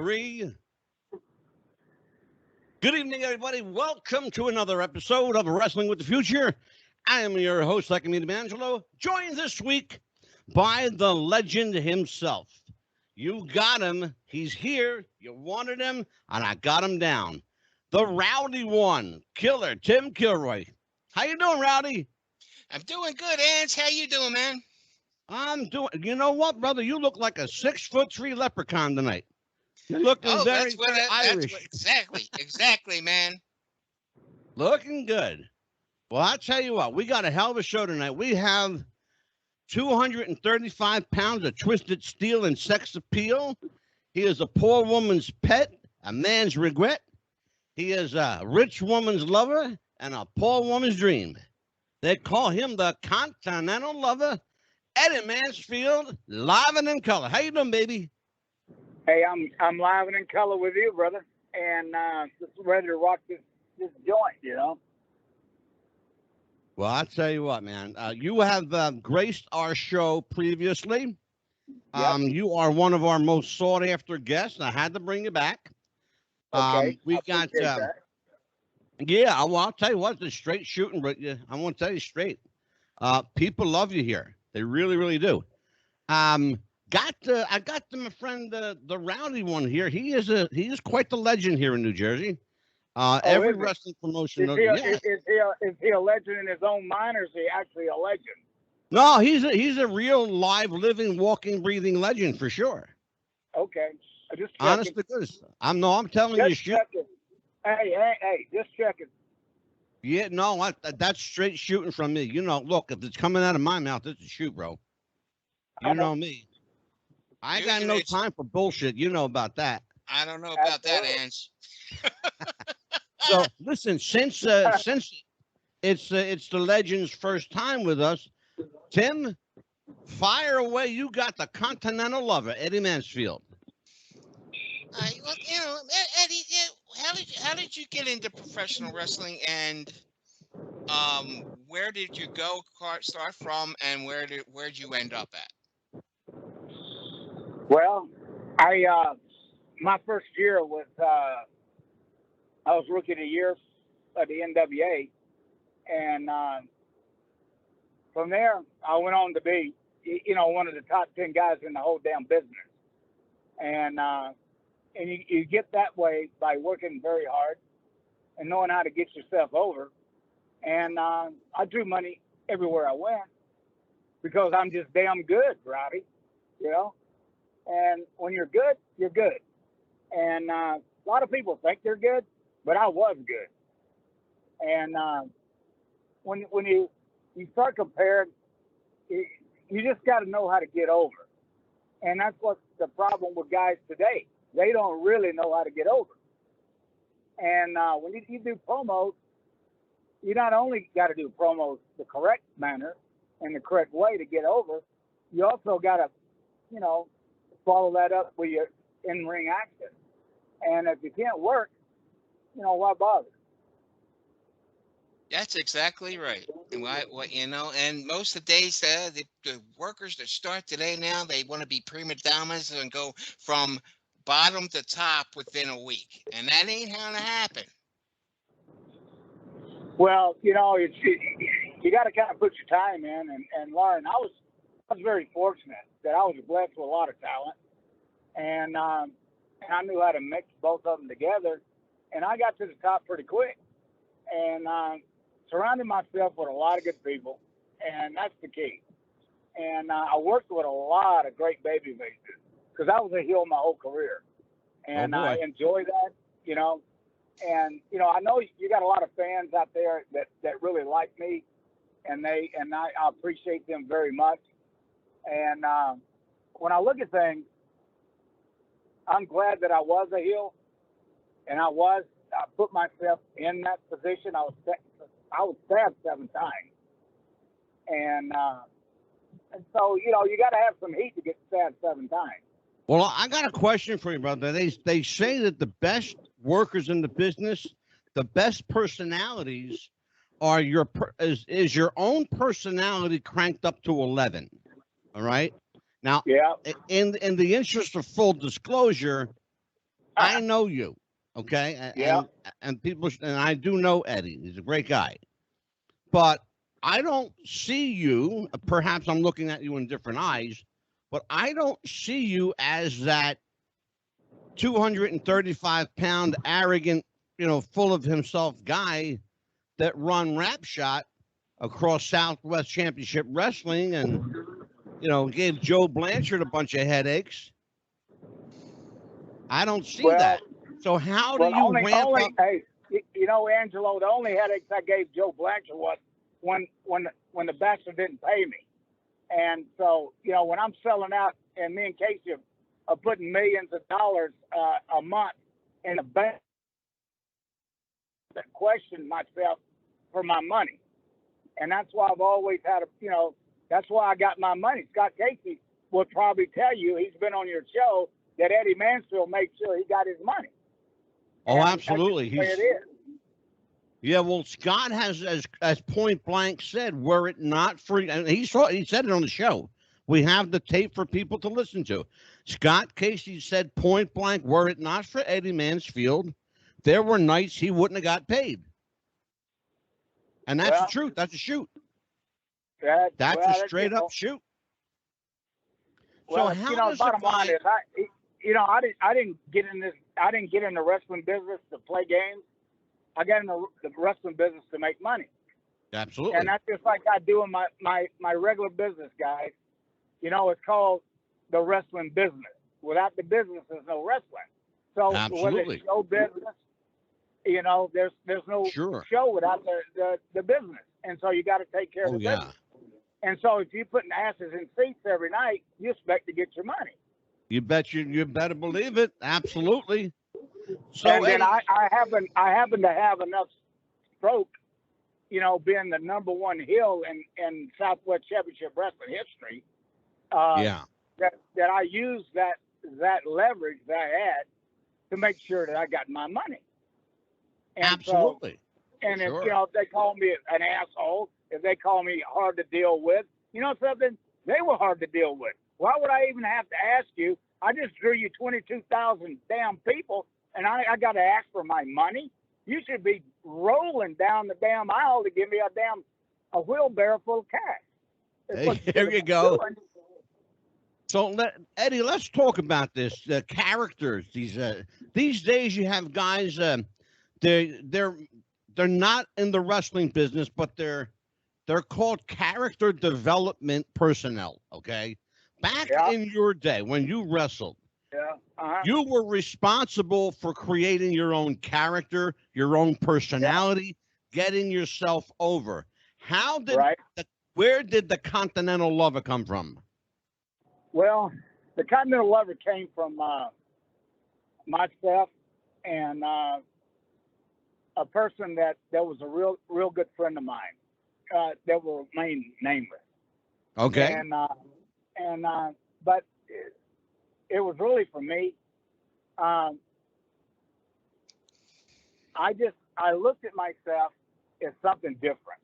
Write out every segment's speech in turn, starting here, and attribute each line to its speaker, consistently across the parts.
Speaker 1: 3. Good evening, everybody. Welcome to another episode of Wrestling with the Future. I am your host, Eddy Mansfield, joined this week by the legend himself. You got him. He's here. You wanted him, and I got him down. The Rowdy One, Killer Tim Kilroy. How you doing, Rowdy?
Speaker 2: I'm doing good, Ans. How you doing, man?
Speaker 1: I'm doing. You know what, brother? You look like a 6'3" leprechaun tonight. You're looking very Irish.
Speaker 2: Exactly, man.
Speaker 1: Looking good. Well, I'll tell you what. We got a hell of a show tonight. We have 235 pounds of twisted steel and sex appeal. He is a poor woman's pet, a man's regret. He is a rich woman's lover and a poor woman's dream. They call him the Continental Lover, Eddy Mansfield, live and in color. How you doing, baby?
Speaker 3: Hey, I'm live and in color with you, brother, and just ready to rock this joint, you know.
Speaker 1: Well, I'll tell you what, man. You have graced our show previously.
Speaker 3: Yep.
Speaker 1: You are one of our most sought-after guests. I had to bring you back.
Speaker 3: Okay,
Speaker 1: we got, yeah. Well, I'll tell you what, it's straight shooting, but I want to tell you straight. People love you here. They really, really do. I got my friend, the Rowdy One here. He is quite the legend here in New Jersey. Every wrestling promotion.
Speaker 3: Is he a legend in his own mind, or is he actually a legend?
Speaker 1: No, he's a real live, living, walking, breathing legend for sure.
Speaker 3: Okay, just
Speaker 1: honest to goodness. I'm telling you, shoot.
Speaker 3: Hey, just checking.
Speaker 1: Yeah, no, that's straight shooting from me. You know, look, if it's coming out of my mouth, it's a shoot, bro. You know me. I got no time for bullshit. You know about that.
Speaker 2: I don't know about that, Ans.
Speaker 1: So listen, since it's the legend's first time with us, Tim, fire away. You got the Continental Lover, Eddy Mansfield.
Speaker 2: Well, you know, Eddie, how did you get into professional wrestling, and where did you start from, and where'd you end up at?
Speaker 3: Well, my first year was I was Rookie of the Year at the NWA, and from there I went on to be, one of the top 10 guys in the whole damn business, and you get that way by working very hard and knowing how to get yourself over, and I drew money everywhere I went because I'm just damn good, Rowdy, and when you're good, you're good, and a lot of people think they're good, but I was good. And when you start comparing, you just got to know how to get over. And that's what's the problem with guys today. They don't really know how to get over. And when you do promos, you not only got to do promos the correct manner and the correct way to get over, you also got to, follow that up with your in-ring action. And if you can't work, why bother?
Speaker 2: That's exactly right. And and most of the days, the workers that start today now, they want to be prima donnas and go from bottom to top within a week, and that ain't how to happen.
Speaker 3: Well, you got to kind of put your time in and learn. I was very fortunate that I was blessed with a lot of talent, and I knew how to mix both of them together. And I got to the top pretty quick, and surrounded myself with a lot of good people, and that's the key. And I worked with a lot of great baby faces because I was a heel my whole career, and I enjoy that, And I know you got a lot of fans out there that really like me, and I appreciate them very much. And when I look at things, I'm glad that I was a heel. And I put myself in that position. I was stabbed 7 times. And so, you got to have some heat to get stabbed 7 times.
Speaker 1: Well, I got a question for you, brother. They say that the best workers in the business, the best personalities are your own personality cranked up to 11. All right. Now,
Speaker 3: yeah.
Speaker 1: In the interest of full disclosure, I know you, okay,
Speaker 3: Yeah.
Speaker 1: and people, and I do know Eddie. He's a great guy, but I don't see you. Perhaps I'm looking at you in different eyes, but I don't see you as that 235-pound, arrogant, full of himself guy that run Rap Shot across Southwest Championship Wrestling and, gave Joe Blanchard a bunch of headaches. I don't see
Speaker 3: Well,
Speaker 1: that. So how do you
Speaker 3: only,
Speaker 1: ramp up?
Speaker 3: hey, Angelo, the only headaches I gave Joe Blanchard was when the bastard didn't pay me. And so, when I'm selling out and me and Casey are putting millions of dollars a month in the bank, I question myself for my money. And that's why I've always had that's why I got my money. Scott Casey will probably tell you, he's been on your show, that Eddy Mansfield made sure he got his money.
Speaker 1: Oh, absolutely.
Speaker 3: That's the way it is.
Speaker 1: Yeah, well, Scott has, as point blank said, were it not for, and he said it on the show. We have the tape for people to listen to. Scott Casey said point blank, were it not for Eddy Mansfield, there were nights he wouldn't have got paid. And that's the truth. That's a shoot. That's a straight up shoot.
Speaker 3: Well,
Speaker 1: so how does
Speaker 3: bottom line is, I didn't get in this. I didn't get in the wrestling business to play games. I got in the wrestling business to make money.
Speaker 1: Absolutely.
Speaker 3: And that's just like I do in my regular business, guys. It's called the wrestling business. Without the business, there's no wrestling. So whether it's show business, there's no show without the business. And so you got to take care of the business. And so if you're putting asses in seats every night, you expect to get your money.
Speaker 1: You better believe it. Absolutely. So
Speaker 3: and then I happen to have enough stroke, being the number one heel in Southwest Championship Wrestling history. That I used that leverage that I had to make sure that I got my money. And
Speaker 1: absolutely.
Speaker 3: If they call me an asshole, if they call me hard to deal with, something, they were hard to deal with. Why would I even have to ask you? I just drew you 22,000 damn people, and I got to ask for my money. You should be rolling down the damn aisle to give me a wheelbarrow full of cash.
Speaker 1: There you go. So, Eddie, let's talk about this. The characters. These days, you have guys. They're not in the wrestling business, but they're called character development personnel. Okay. Back in your day when you wrestled, you were responsible for creating your own character, your own personality, getting yourself over. Where did the Continental Lover come from?
Speaker 3: Well, the Continental Lover came from myself and a person that was a real good friend of mine that will remain nameless.
Speaker 1: Okay.
Speaker 3: But it was really for me. I looked at myself as something different.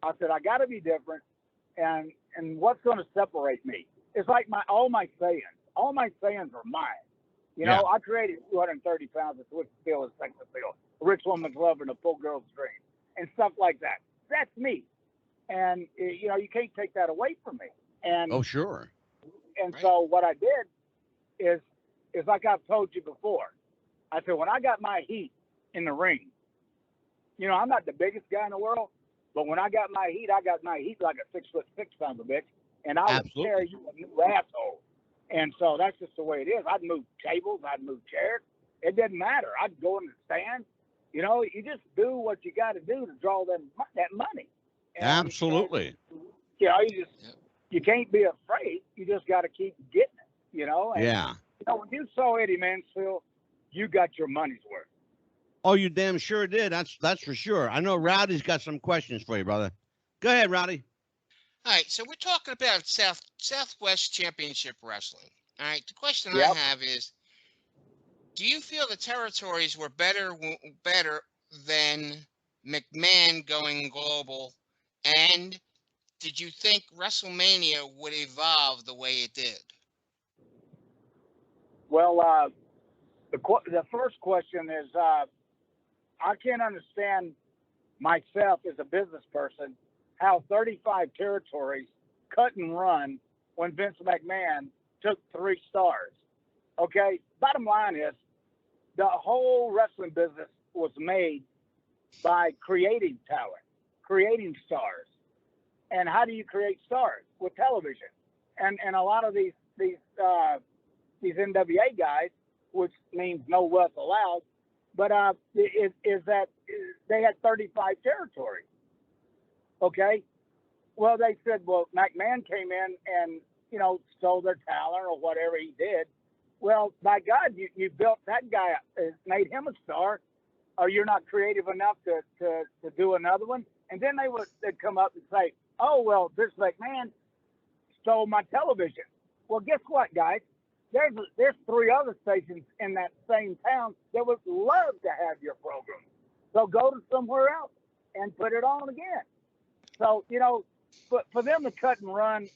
Speaker 3: I said, I got to be different. And what's going to separate me? It's like all my sayings are mine. I created 230 pounds of twisted steel and sex appeal, a rich woman's love and a full girl's dream, and stuff like that. That's me. And, you can't take that away from me. And
Speaker 1: oh, sure.
Speaker 3: And so what I did is like I've told you before. I said, when I got my heat in the ring, I'm not the biggest guy in the world, but when I got my heat like a 6'6" son of a bitch, and I would tear you a new asshole. And so that's just the way it is. I'd move tables, I'd move chairs. It didn't matter. I'd go in the stand. You just do what you got to do to draw that money. And,
Speaker 1: absolutely.
Speaker 3: You can't be afraid. You just got to keep getting it, And, when you saw Eddy Mansfield, you got your money's worth.
Speaker 1: Oh, you damn sure did. That's for sure. I know Rowdy's got some questions for you, brother. Go ahead, Rowdy.
Speaker 2: All right, so we're talking about Southwest Championship Wrestling. All right, the question I have is, do you feel the territories were better than McMahon going global? And did you think WrestleMania would evolve the way it did?
Speaker 3: Well, the first question is, I can't understand myself as a business person how 35 territories cut and run when Vince McMahon took 3 stars. Okay, bottom line is the whole wrestling business was made by creating talent, creating stars. And how do you create stars? With television. And a lot of these NWA guys, which means no wealth allowed, but is that they had 35 territories. Okay? Well, they said, well, McMahon came in and, stole their talent or whatever he did. Well, by God, you built that guy up, made him a star, or you're not creative enough to do another one. And then they'd come up and say, oh, well, this McMahon stole my television. Well, guess what, guys? There's 3 other stations in that same town that would love to have your program. So go to somewhere else and put it on again. So, for them to cut and run,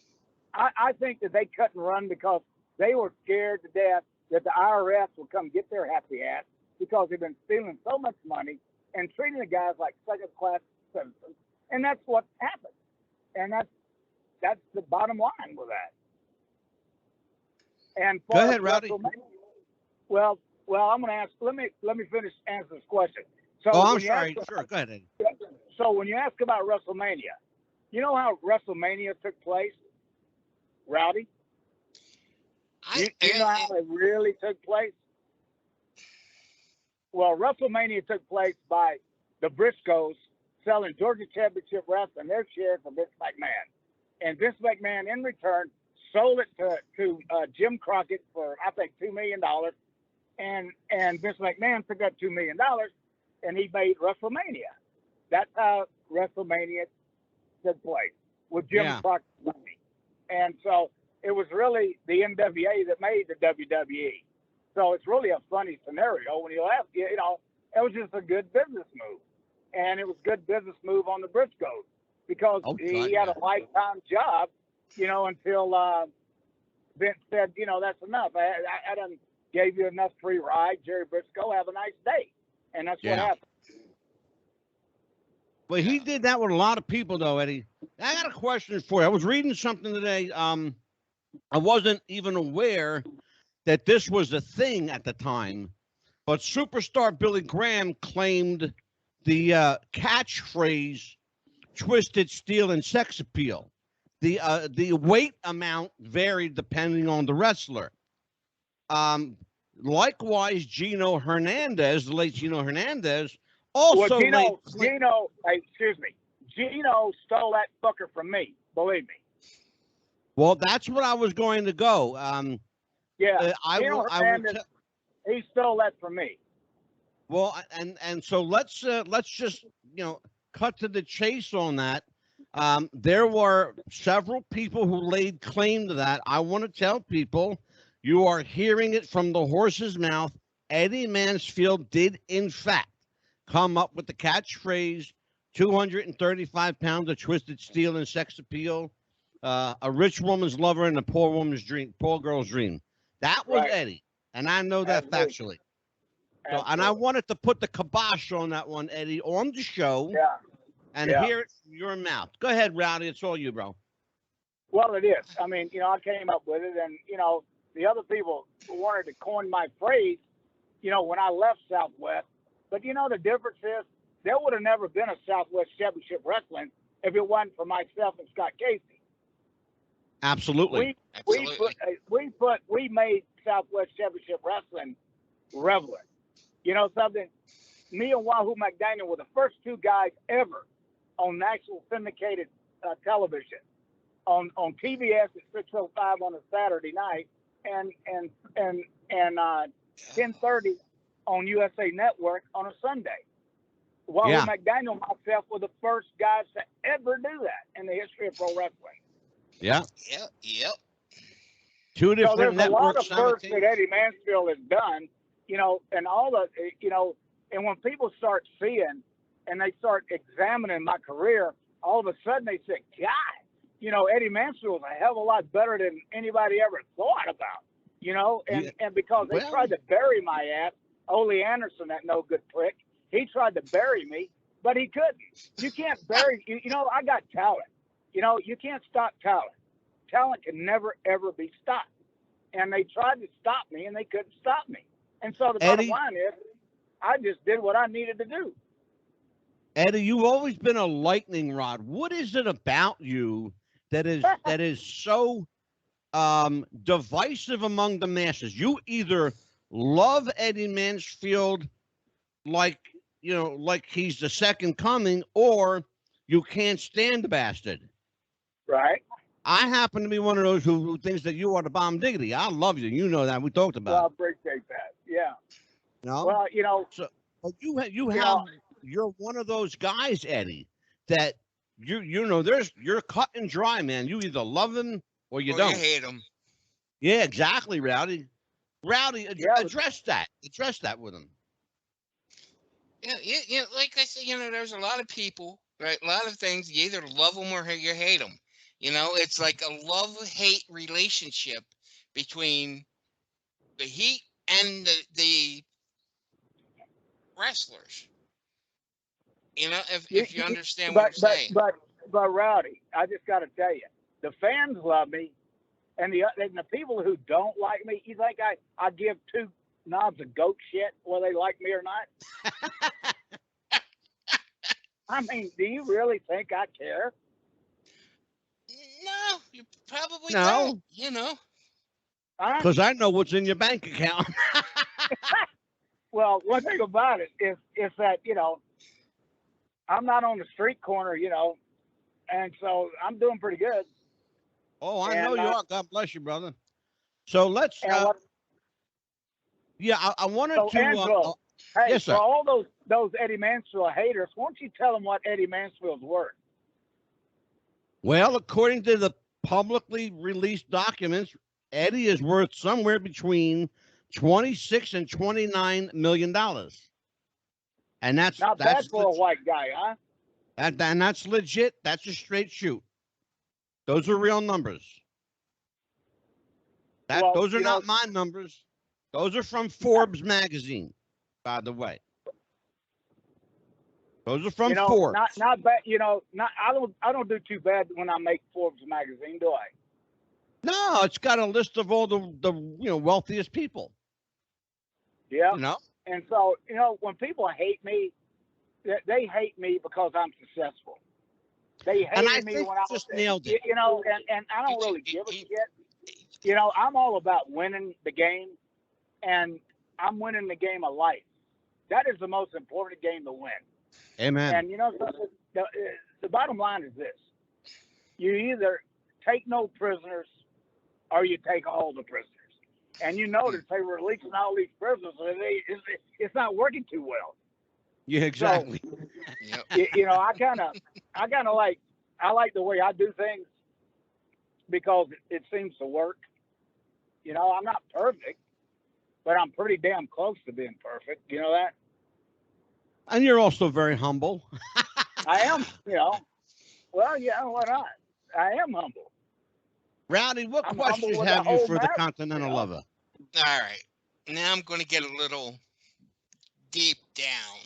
Speaker 3: I think that they cut and run because they were scared to death that the IRS would come get their happy ass because they've been stealing so much money and treating the guys like second-class citizens. And that's what happened. And that's the bottom line with that. And
Speaker 1: go ahead, Rowdy.
Speaker 3: Well, I'm going to ask. Let me finish answering this question. So,
Speaker 1: I'm sorry. Sure, go ahead.
Speaker 3: So when you ask about WrestleMania, you know how WrestleMania took place, Rowdy? You know how it really took place? Well, WrestleMania took place by the Briscoes selling Georgia Championship Wrestling their shares of Vince McMahon. And Vince McMahon, in return, sold it to Jim Crockett for, I think, $2 million. And Vince McMahon took that $2 million and he made WrestleMania. That's how WrestleMania took place, with Jim Crockett's money. And so it was really the NWA that made the WWE. So it's really a funny scenario when you laugh. It was just a good business move. And it was a good business move on the Briscoes because he had a lifetime job, until Vince said, that's enough. I done gave you enough free ride. Jerry Briscoe, have a nice day. And that's what happened.
Speaker 1: Well, he did that with a lot of people, though, Eddie. I got a question for you. I was reading something today. I wasn't even aware that this was a thing at the time, but superstar Billy Graham claimed the catchphrase "twisted steel" and sex appeal. The weight amount varied depending on the wrestler. Likewise, Gino Hernandez, the late Gino Hernandez, also
Speaker 3: Gino stole that fucker from me. Believe me.
Speaker 1: Well, that's what I was going to go.
Speaker 3: Gino Hernandez, he stole that from me.
Speaker 1: Well, and so let's just cut to the chase on that. There were several people who laid claim to that. I want to tell people, you are hearing it from the horse's mouth. Eddy Mansfield did, in fact, come up with the catchphrase, 235 pounds of twisted steel and sex appeal, a rich woman's lover and a poor woman's dream, poor girl's dream. That was Eddie, and I know that factually. So, and I wanted to put the kibosh on that one, Eddie, on the show, and hear it from your mouth. Go ahead, Rowdy. It's all you, bro.
Speaker 3: Well, it is. I mean, I came up with it, and the other people wanted to coin my phrase, when I left Southwest. But the difference is there would have never been a Southwest Championship Wrestling if it wasn't for myself and Scott Casey.
Speaker 1: Absolutely.
Speaker 3: We made Southwest Championship Wrestling relevant. Something? Me and Wahoo McDaniel were the first 2 guys ever on national syndicated television on TBS at 6:05 on a Saturday night and 10:30 on USA Network on a Sunday. Wahoo McDaniel and myself were the first guys to ever do that in the history of pro wrestling.
Speaker 1: Yeah.
Speaker 2: Yep.
Speaker 1: 2 different networks.
Speaker 3: So there's a lot of firsts that Eddy Mansfield has done, and all the, and when people start seeing and they start examining my career, all of a sudden they say, God, Eddy Mansfield was a hell of a lot better than anybody ever thought about. you know,
Speaker 1: Yeah.
Speaker 3: and because they
Speaker 1: Well,
Speaker 3: tried to bury my ass, Ole Anderson, that no good prick, he tried to bury me, but he couldn't. You can't bury, you know, I got talent. You know, you can't stop talent. Talent can never, ever be stopped. And they tried to stop me, and they couldn't stop me. And so the bottom
Speaker 1: Eddie,
Speaker 3: line is, I just did what I needed to do.
Speaker 1: Eddie, you've always been a lightning rod. What is it about you that is so divisive among the masses? You either love Eddy Mansfield like like he's the second coming, or you can't stand the bastard.
Speaker 3: Right?
Speaker 1: I happen to be one of those who thinks that you are the bomb diggity. I love you. You know that. We talked
Speaker 3: Well, I
Speaker 1: about it.
Speaker 3: appreciate that. Yeah.
Speaker 1: You know?
Speaker 3: Well, you know,
Speaker 1: So, but
Speaker 3: you know,
Speaker 1: you're one of those guys, Eddie, that you're cut and dry, man. You either love him or you
Speaker 2: Or
Speaker 1: don't.
Speaker 2: you hate him.
Speaker 1: Yeah, exactly, Rowdy. Rowdy,
Speaker 3: Yeah.
Speaker 1: address that. Address that with him.
Speaker 2: Yeah, like I said, there's a lot of people, right? A lot of things. You either love them or you hate them. It's like a love-hate relationship between the Heat and the wrestlers. If you understand what I'm saying.
Speaker 3: But Rowdy, I just got to tell you, the fans love me, and the people who don't like me, you think I give two knobs of goat shit whether they like me or not? I mean, do you really think I care?
Speaker 2: No, you probably
Speaker 1: No.
Speaker 2: don't.
Speaker 1: Because I know what's in your bank account.
Speaker 3: Well, one thing about it is that, I'm not on the street corner, and so I'm doing pretty good.
Speaker 1: Oh, I know you are. God bless you, brother. So let's. I wanted
Speaker 3: So
Speaker 1: to.
Speaker 3: Angelo, hey,
Speaker 1: yes, sir.
Speaker 3: for all those Eddy Mansfield haters, why don't you tell them what Eddy Mansfield's worth?
Speaker 1: Well, according to the publicly released documents, Eddie is worth somewhere between $26 and $29 million, and that's
Speaker 3: Not bad for a white guy, huh?
Speaker 1: And that's legit. That's a straight shoot. Those are real numbers. Those are not my numbers. Those are from Forbes magazine, by the way. Those are from Forbes.
Speaker 3: Not bad. I don't do too bad when I make Forbes magazine, do I?
Speaker 1: No, it's got a list of all the wealthiest people.
Speaker 3: Yeah. And so when people hate me, they hate me because I'm successful. They hated me when I was
Speaker 1: nailed it.
Speaker 3: and I don't really give a shit. I'm all about winning the game, and I'm winning the game of life. That is the most important game to win.
Speaker 1: Amen.
Speaker 3: And the bottom line is this: you either take no prisoners or you take all the prisoners. And you notice they were releasing all these prisoners, and it's not working too well.
Speaker 1: Yeah, exactly.
Speaker 3: So, I like the way I do things because it seems to work. I'm not perfect, but I'm pretty damn close to being perfect. You know that?
Speaker 1: And you're also very humble.
Speaker 3: I am, Well, yeah, why not? I am humble.
Speaker 1: Rowdy, what questions have you for the Continental Lover?
Speaker 2: All right. Now I'm going to get a little deep down.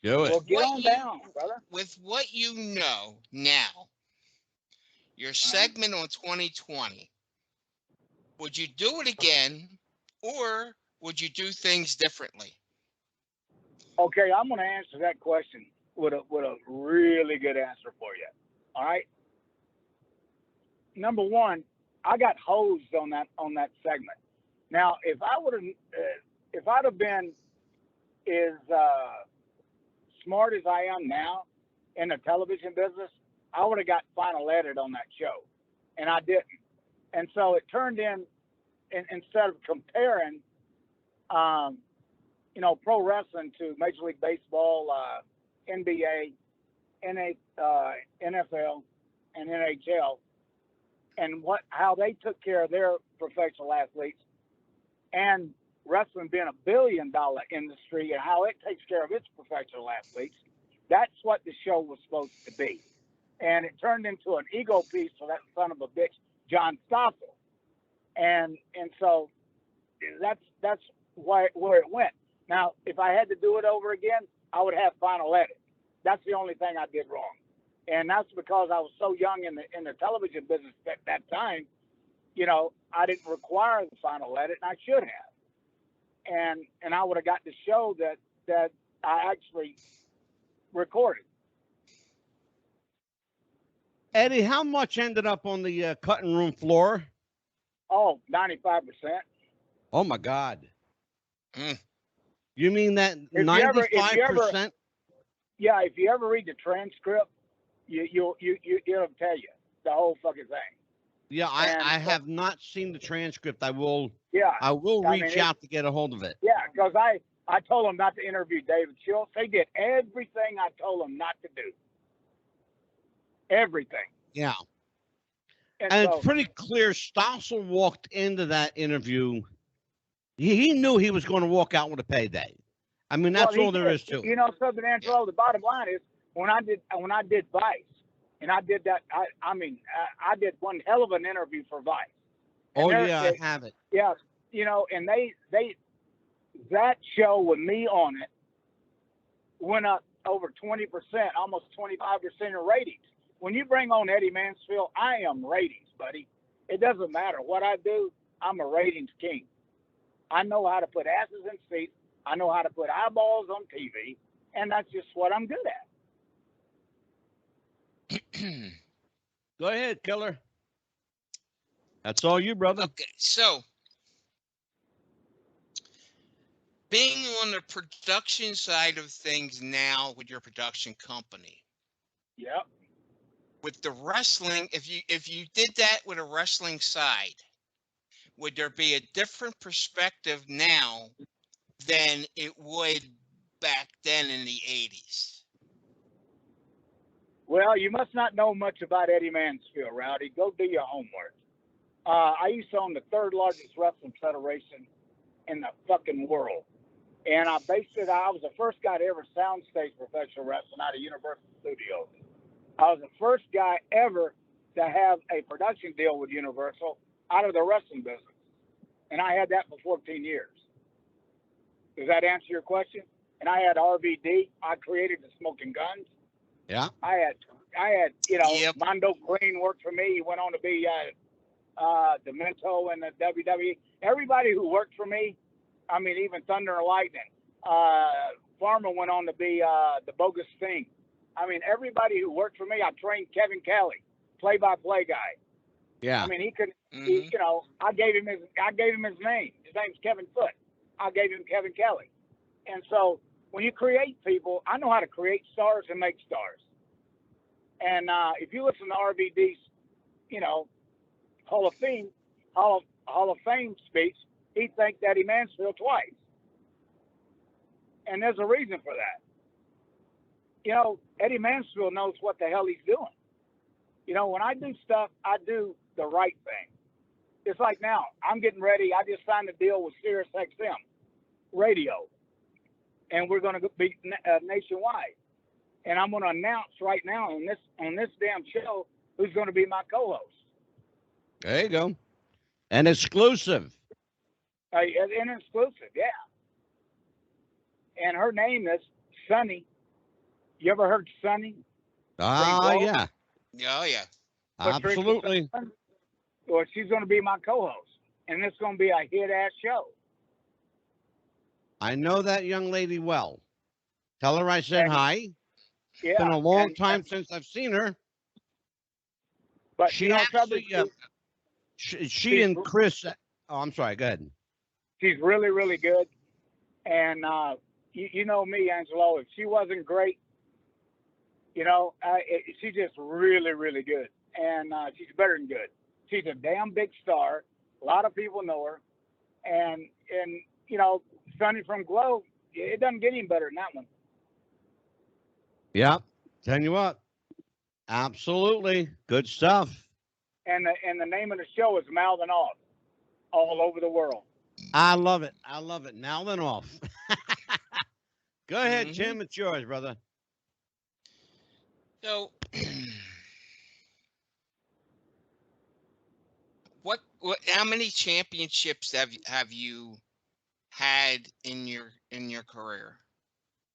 Speaker 1: Do it.
Speaker 3: Well, get on down, brother.
Speaker 2: With what you know now, your segment on 2020, would you do it again, or would you do things differently?
Speaker 3: Okay, I'm going to answer that question with a really good answer for you. All right. Number one, I got hosed on that segment. Now, if I'd have been as smart as I am now in the television business, I would have got final edit on that show, and I didn't. And so it turned instead of comparing, pro wrestling to Major League Baseball, NBA, NFL, and NHL, and how they took care of their professional athletes, and wrestling being $1 billion industry and how it takes care of its professional athletes. That's what the show was supposed to be. And it turned into an ego piece for that son of a bitch, John Stossel. And so that's where it went. Now, if I had to do it over again, I would have final edit. That's the only thing I did wrong, and that's because I was so young in the television business at that time. You know, I didn't require the final edit, and I should have. And I would have got the show that I actually recorded.
Speaker 1: Eddie, how much ended up on the cutting room floor?
Speaker 3: Oh, 95%.
Speaker 1: Oh my God.
Speaker 2: Mm.
Speaker 1: You mean that
Speaker 3: If
Speaker 1: 95%?
Speaker 3: Yeah, if you ever read the transcript, it'll tell you the whole fucking thing.
Speaker 1: Yeah, I have not seen the transcript. I will
Speaker 3: Yeah.
Speaker 1: reach out to get a hold of it.
Speaker 3: Yeah, because I told them not to interview David Schultz. They did everything I told them not to do. Everything.
Speaker 1: Yeah.
Speaker 3: And
Speaker 1: And
Speaker 3: so,
Speaker 1: it's pretty clear Stossel walked into that interview. He knew he was going to walk out with a payday. I mean, that's all there is to it.
Speaker 3: You know, something, Angelo, the bottom line is when I did Vice, and I did that, I did one hell of an interview for Vice. And
Speaker 1: I have it.
Speaker 3: Yeah, you know, and they that show with me on it went up over 20%, almost 25% in ratings. When you bring on Eddy Mansfield, I am ratings, buddy. It doesn't matter what I do. I'm a ratings king. I know how to put asses in seats. I know how to put eyeballs on TV, and that's just what I'm good at.
Speaker 1: Go ahead, Killer. That's all you, brother.
Speaker 2: Okay, so being on the production side of things now with your production company.
Speaker 3: Yep.
Speaker 2: With the wrestling, if you did that with a wrestling side, would there be a different perspective now than it would back then in the 80s?
Speaker 3: Well, you must not know much about Eddy Mansfield, Rowdy. Go do your homework. I used to own the third largest wrestling federation in the fucking world. And I was the first guy to ever soundstage professional wrestling out of Universal Studios. I was the first guy ever to have a production deal with Universal out of the wrestling business. And I had that for 14 years. Does that answer your question? And I had RVD. I created the Smoking Guns.
Speaker 1: Yeah.
Speaker 3: I had, you know,
Speaker 2: Yep.
Speaker 3: Mondo Green worked for me. He went on to be Demento in the WWE. Everybody who worked for me, I mean, even Thunder and Lightning. Farmer went on to be the Bogus Thing. I mean, everybody who worked for me, I trained Kevin Kelly, play-by-play guy.
Speaker 1: Yeah.
Speaker 3: I mean, you know, I gave him his name. His name's Kevin Foote. I gave him Kevin Kelly. And so when you create people, I know how to create stars and make stars. And if you listen to RVD's, you know, Hall of Fame speech, he thanked Eddy Mansfield twice. And there's a reason for that. You know, Eddy Mansfield knows what the hell he's doing. You know, when I do stuff, I do the right thing. It's like now, I'm getting ready. I just signed a deal with Sirius XM radio, and we're going to be nationwide. And I'm going to announce right now on this damn show who's going to be my co-host.
Speaker 1: There you go. An exclusive.
Speaker 3: An exclusive, yeah. And her name is Sunny. You ever heard Sunny?
Speaker 1: Yeah.
Speaker 2: Oh, yeah.
Speaker 1: Absolutely.
Speaker 3: Well, she's going to be my co-host, and it's going to be a hit-ass show.
Speaker 1: I know that young lady well. Tell her I said hi.
Speaker 3: Yeah,
Speaker 1: It's been a long time since I've seen her.
Speaker 3: But
Speaker 1: She
Speaker 3: you know,
Speaker 1: actually, she and Chris. Oh, I'm sorry. Go ahead.
Speaker 3: she's really, really good. And you know me, Angelo. If she wasn't great, you know, she's just really, really good. And she's better than good. She's a damn big star. A lot of people know her. And you know, Sonny from Glow, it doesn't get any better than that one.
Speaker 1: Yeah. Tell you what. Absolutely. Good stuff.
Speaker 3: And the name of the show is Mouthing Off, all over the world.
Speaker 1: I love it. I love it. Now then off. Go ahead,
Speaker 2: Mhm.
Speaker 1: Jim. It's yours, brother.
Speaker 2: So, How many championships have you had in your career?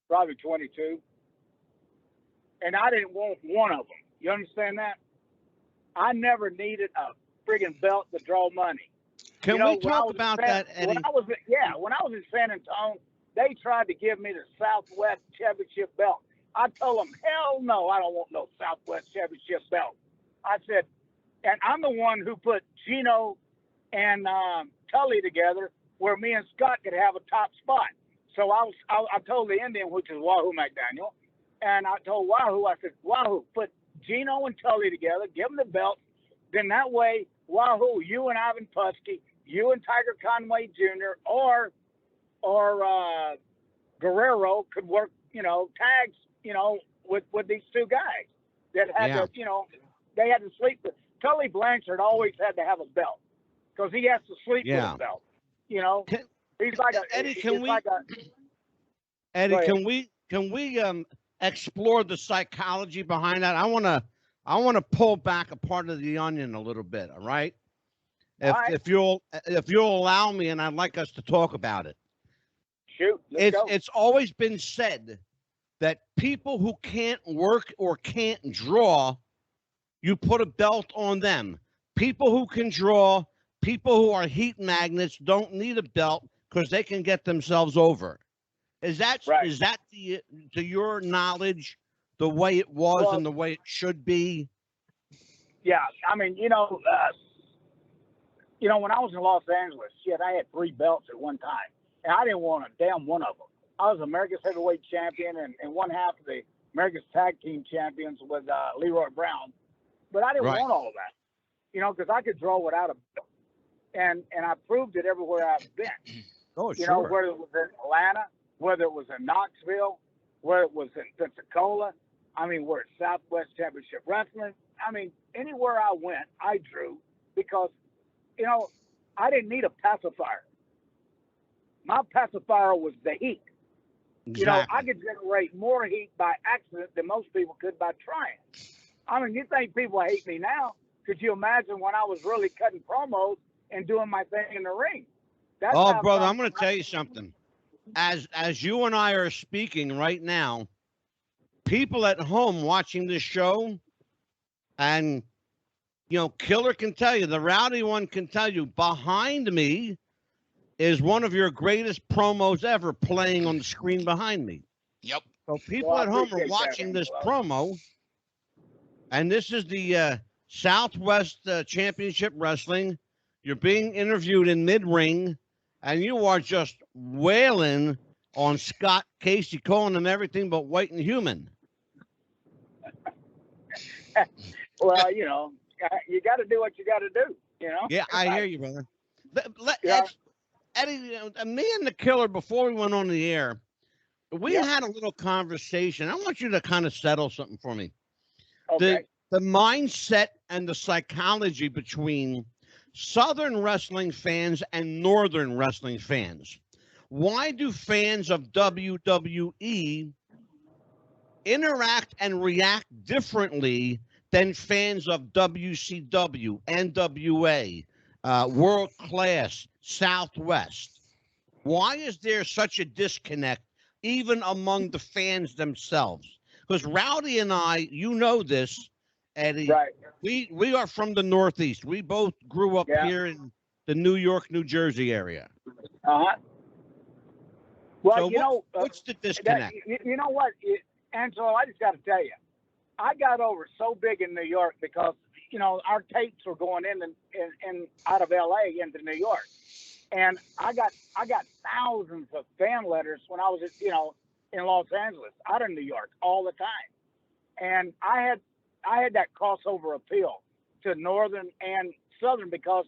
Speaker 3: Probably 22. And I didn't want one of them. You understand that? I never needed a friggin' belt to draw money.
Speaker 1: Can we talk about that, Eddie?
Speaker 3: When I was in San Antonio, they tried to give me the Southwest Championship belt. I told them, hell no, I don't want no Southwest Championship belt. I said, and I'm the one who put Gino and Tully together where me and Scott could have a top spot. So I told the Indian, which is Wahoo McDaniel, and I told Wahoo, I said, Wahoo, put Gino and Tully together, give them the belt. Then that way, Wahoo, you and Ivan Putski, you and Tiger Conway Jr. or Guerrero could work, tags, with these two guys that had to, they had to sleep. Tully Blanchard always had to have a belt because he has to sleep with a belt. He's like a
Speaker 1: Eddie. Can we explore the psychology behind that? I want to pull back a part of the onion a little bit. All right. If you'll allow me, and I'd like us to talk about it.
Speaker 3: Shoot.
Speaker 1: It's always been said that people who can't work or can't draw, you put a belt on them. People who can draw, people who are heat magnets don't need a belt because they can get themselves over. Is that right? Is that to your knowledge the way it was and the way it should be?
Speaker 3: Yeah, I mean, when I was in Los Angeles, I had 3 belts at one time, and I didn't want a damn one of them. I was America's heavyweight champion and one half of the America's tag team champions with Leroy Brown, but I didn't want all of that, because I could draw without a belt, and I proved it everywhere I've been.
Speaker 1: Oh, sure.
Speaker 3: Whether it was in Atlanta, whether it was in Knoxville, whether it was in Pensacola, we're at Southwest Championship Wrestling. Anywhere I went, I drew because, I didn't need a pacifier. My pacifier was the heat.
Speaker 1: Exactly.
Speaker 3: I could generate more heat by accident than most people could by trying. You think people hate me now? Could you imagine when I was really cutting promos and doing my thing in the ring?
Speaker 1: Brother, I'm going to tell you something. As you and I are speaking right now, people at home watching this show, and Killer can tell you, the Rowdy one can tell you, behind me is one of your greatest promos ever playing on the screen behind me.
Speaker 2: Yep.
Speaker 1: So people at home are watching this promo, and this is the Southwest Championship Wrestling. You're being interviewed in mid-ring, and you are just wailing on Scott Casey, calling him everything but white and human.
Speaker 3: Well, you got to do what you got to do,
Speaker 1: Yeah, I hear you, brother. Eddie, me and the Killer, before we went on the air, we had a little conversation. I want you to kind of settle something for me.
Speaker 3: Okay.
Speaker 1: The mindset and the psychology between Southern wrestling fans and Northern wrestling fans. Why do fans of WWE interact and react differently than fans of WCW, NWA, World Class, Southwest? Why is there such a disconnect even among the fans themselves? Because Rowdy and I, this, Eddie,
Speaker 3: right.
Speaker 1: we are from the Northeast. We both grew up here in the New York, New Jersey area.
Speaker 3: Uh-huh. Well,
Speaker 1: so what's the disconnect?
Speaker 3: You know what, Angelo, I just got to tell you, I got over so big in New York because, our tapes were going in out of LA into New York. And I got thousands of fan letters when I was, in Los Angeles, out of New York all the time. And I had that crossover appeal to Northern and Southern because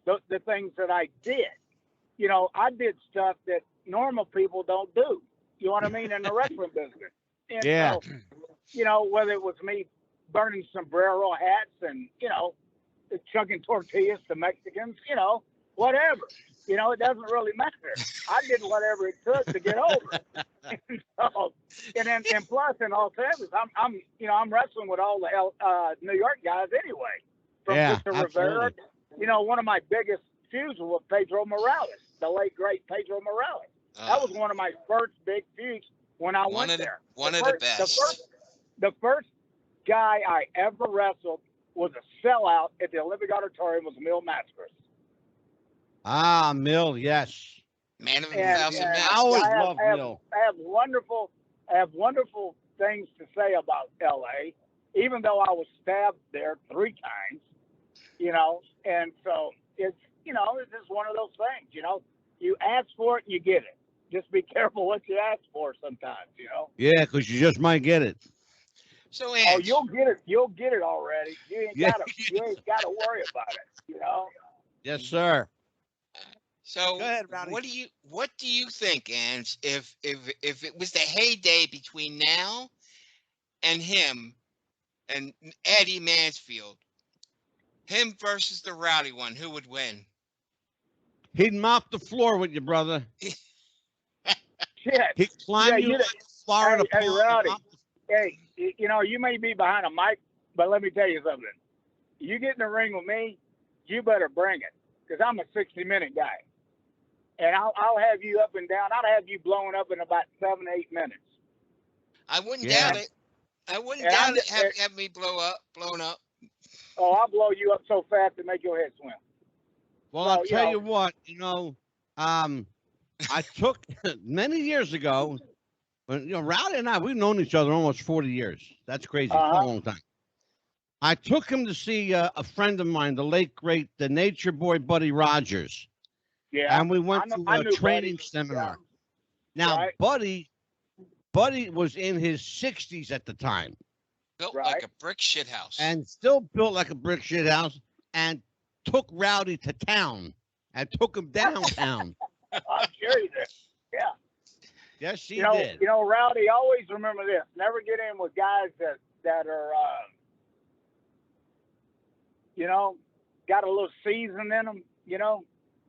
Speaker 3: the things that I did, I did stuff that normal people don't do. You know what I mean? In the wrestling business. And
Speaker 1: yeah.
Speaker 3: So, whether it was me burning sombrero hats and, chugging tortillas to Mexicans, whatever. It doesn't really matter. I did whatever it took to get over. and plus in Los Angeles, I'm wrestling with all the New York guys anyway. From Mr. Rivera one of my biggest feuds was with Pedro Morales, the late great Pedro Morales. That was one of my first big feuds when I went there.
Speaker 2: One of the best.
Speaker 3: The first guy I ever wrestled was a sellout at the Olympic Auditorium, was Mil Mascaras.
Speaker 1: Ah, Mil, yes.
Speaker 2: Man of 1,000 masks.
Speaker 1: I always loved Mil.
Speaker 3: I have wonderful things to say about LA, even though I was stabbed there 3 times, and so it's just one of those things, you ask for it and you get it. Just be careful what you ask for sometimes,
Speaker 1: Yeah, because you just might get it.
Speaker 2: So,
Speaker 3: Ange, you'll get it. You'll get it already. You ain't gotta worry about it,
Speaker 1: Yes, sir.
Speaker 2: So,
Speaker 1: go ahead, Rowdy.
Speaker 2: What do you think, Ange, if it was the heyday between now and him and Eddy Mansfield, him versus the Rowdy one, who would win?
Speaker 3: He'd
Speaker 1: mop the floor with you, brother.
Speaker 3: Shit.
Speaker 1: He'd climb you like Florida.
Speaker 3: Hey, Rowdy. Hey, you may be behind a mic, but let me tell you something. You get in the ring with me, you better bring it, because I'm a 60-minute guy. And I'll have you up and down. I'll have you blown up in about 7-8 minutes.
Speaker 2: I wouldn't doubt it. I wouldn't doubt it. Have me blown up.
Speaker 3: Oh, I'll blow you up so fast to make your head swim.
Speaker 1: Well, I'll tell you what, I took many years ago, when, Rowdy and I, we've known each other almost 40 years. That's crazy. It's a long time. I took him to see a friend of mine, the late, great, the nature boy, Buddy Rogers.
Speaker 3: Yeah.
Speaker 1: And we went to a training seminar. Yeah. Now, right. Buddy was in his 60s at the time.
Speaker 2: Built like a brick shit house.
Speaker 1: And still built like a brick shit house, and took Rowdy to town and took him downtown.
Speaker 3: I'm sure he did. Yeah.
Speaker 1: Yes, he did.
Speaker 3: Rowdy, always remember this. Never get in with guys that are, got a little season in them,
Speaker 1: Yeah.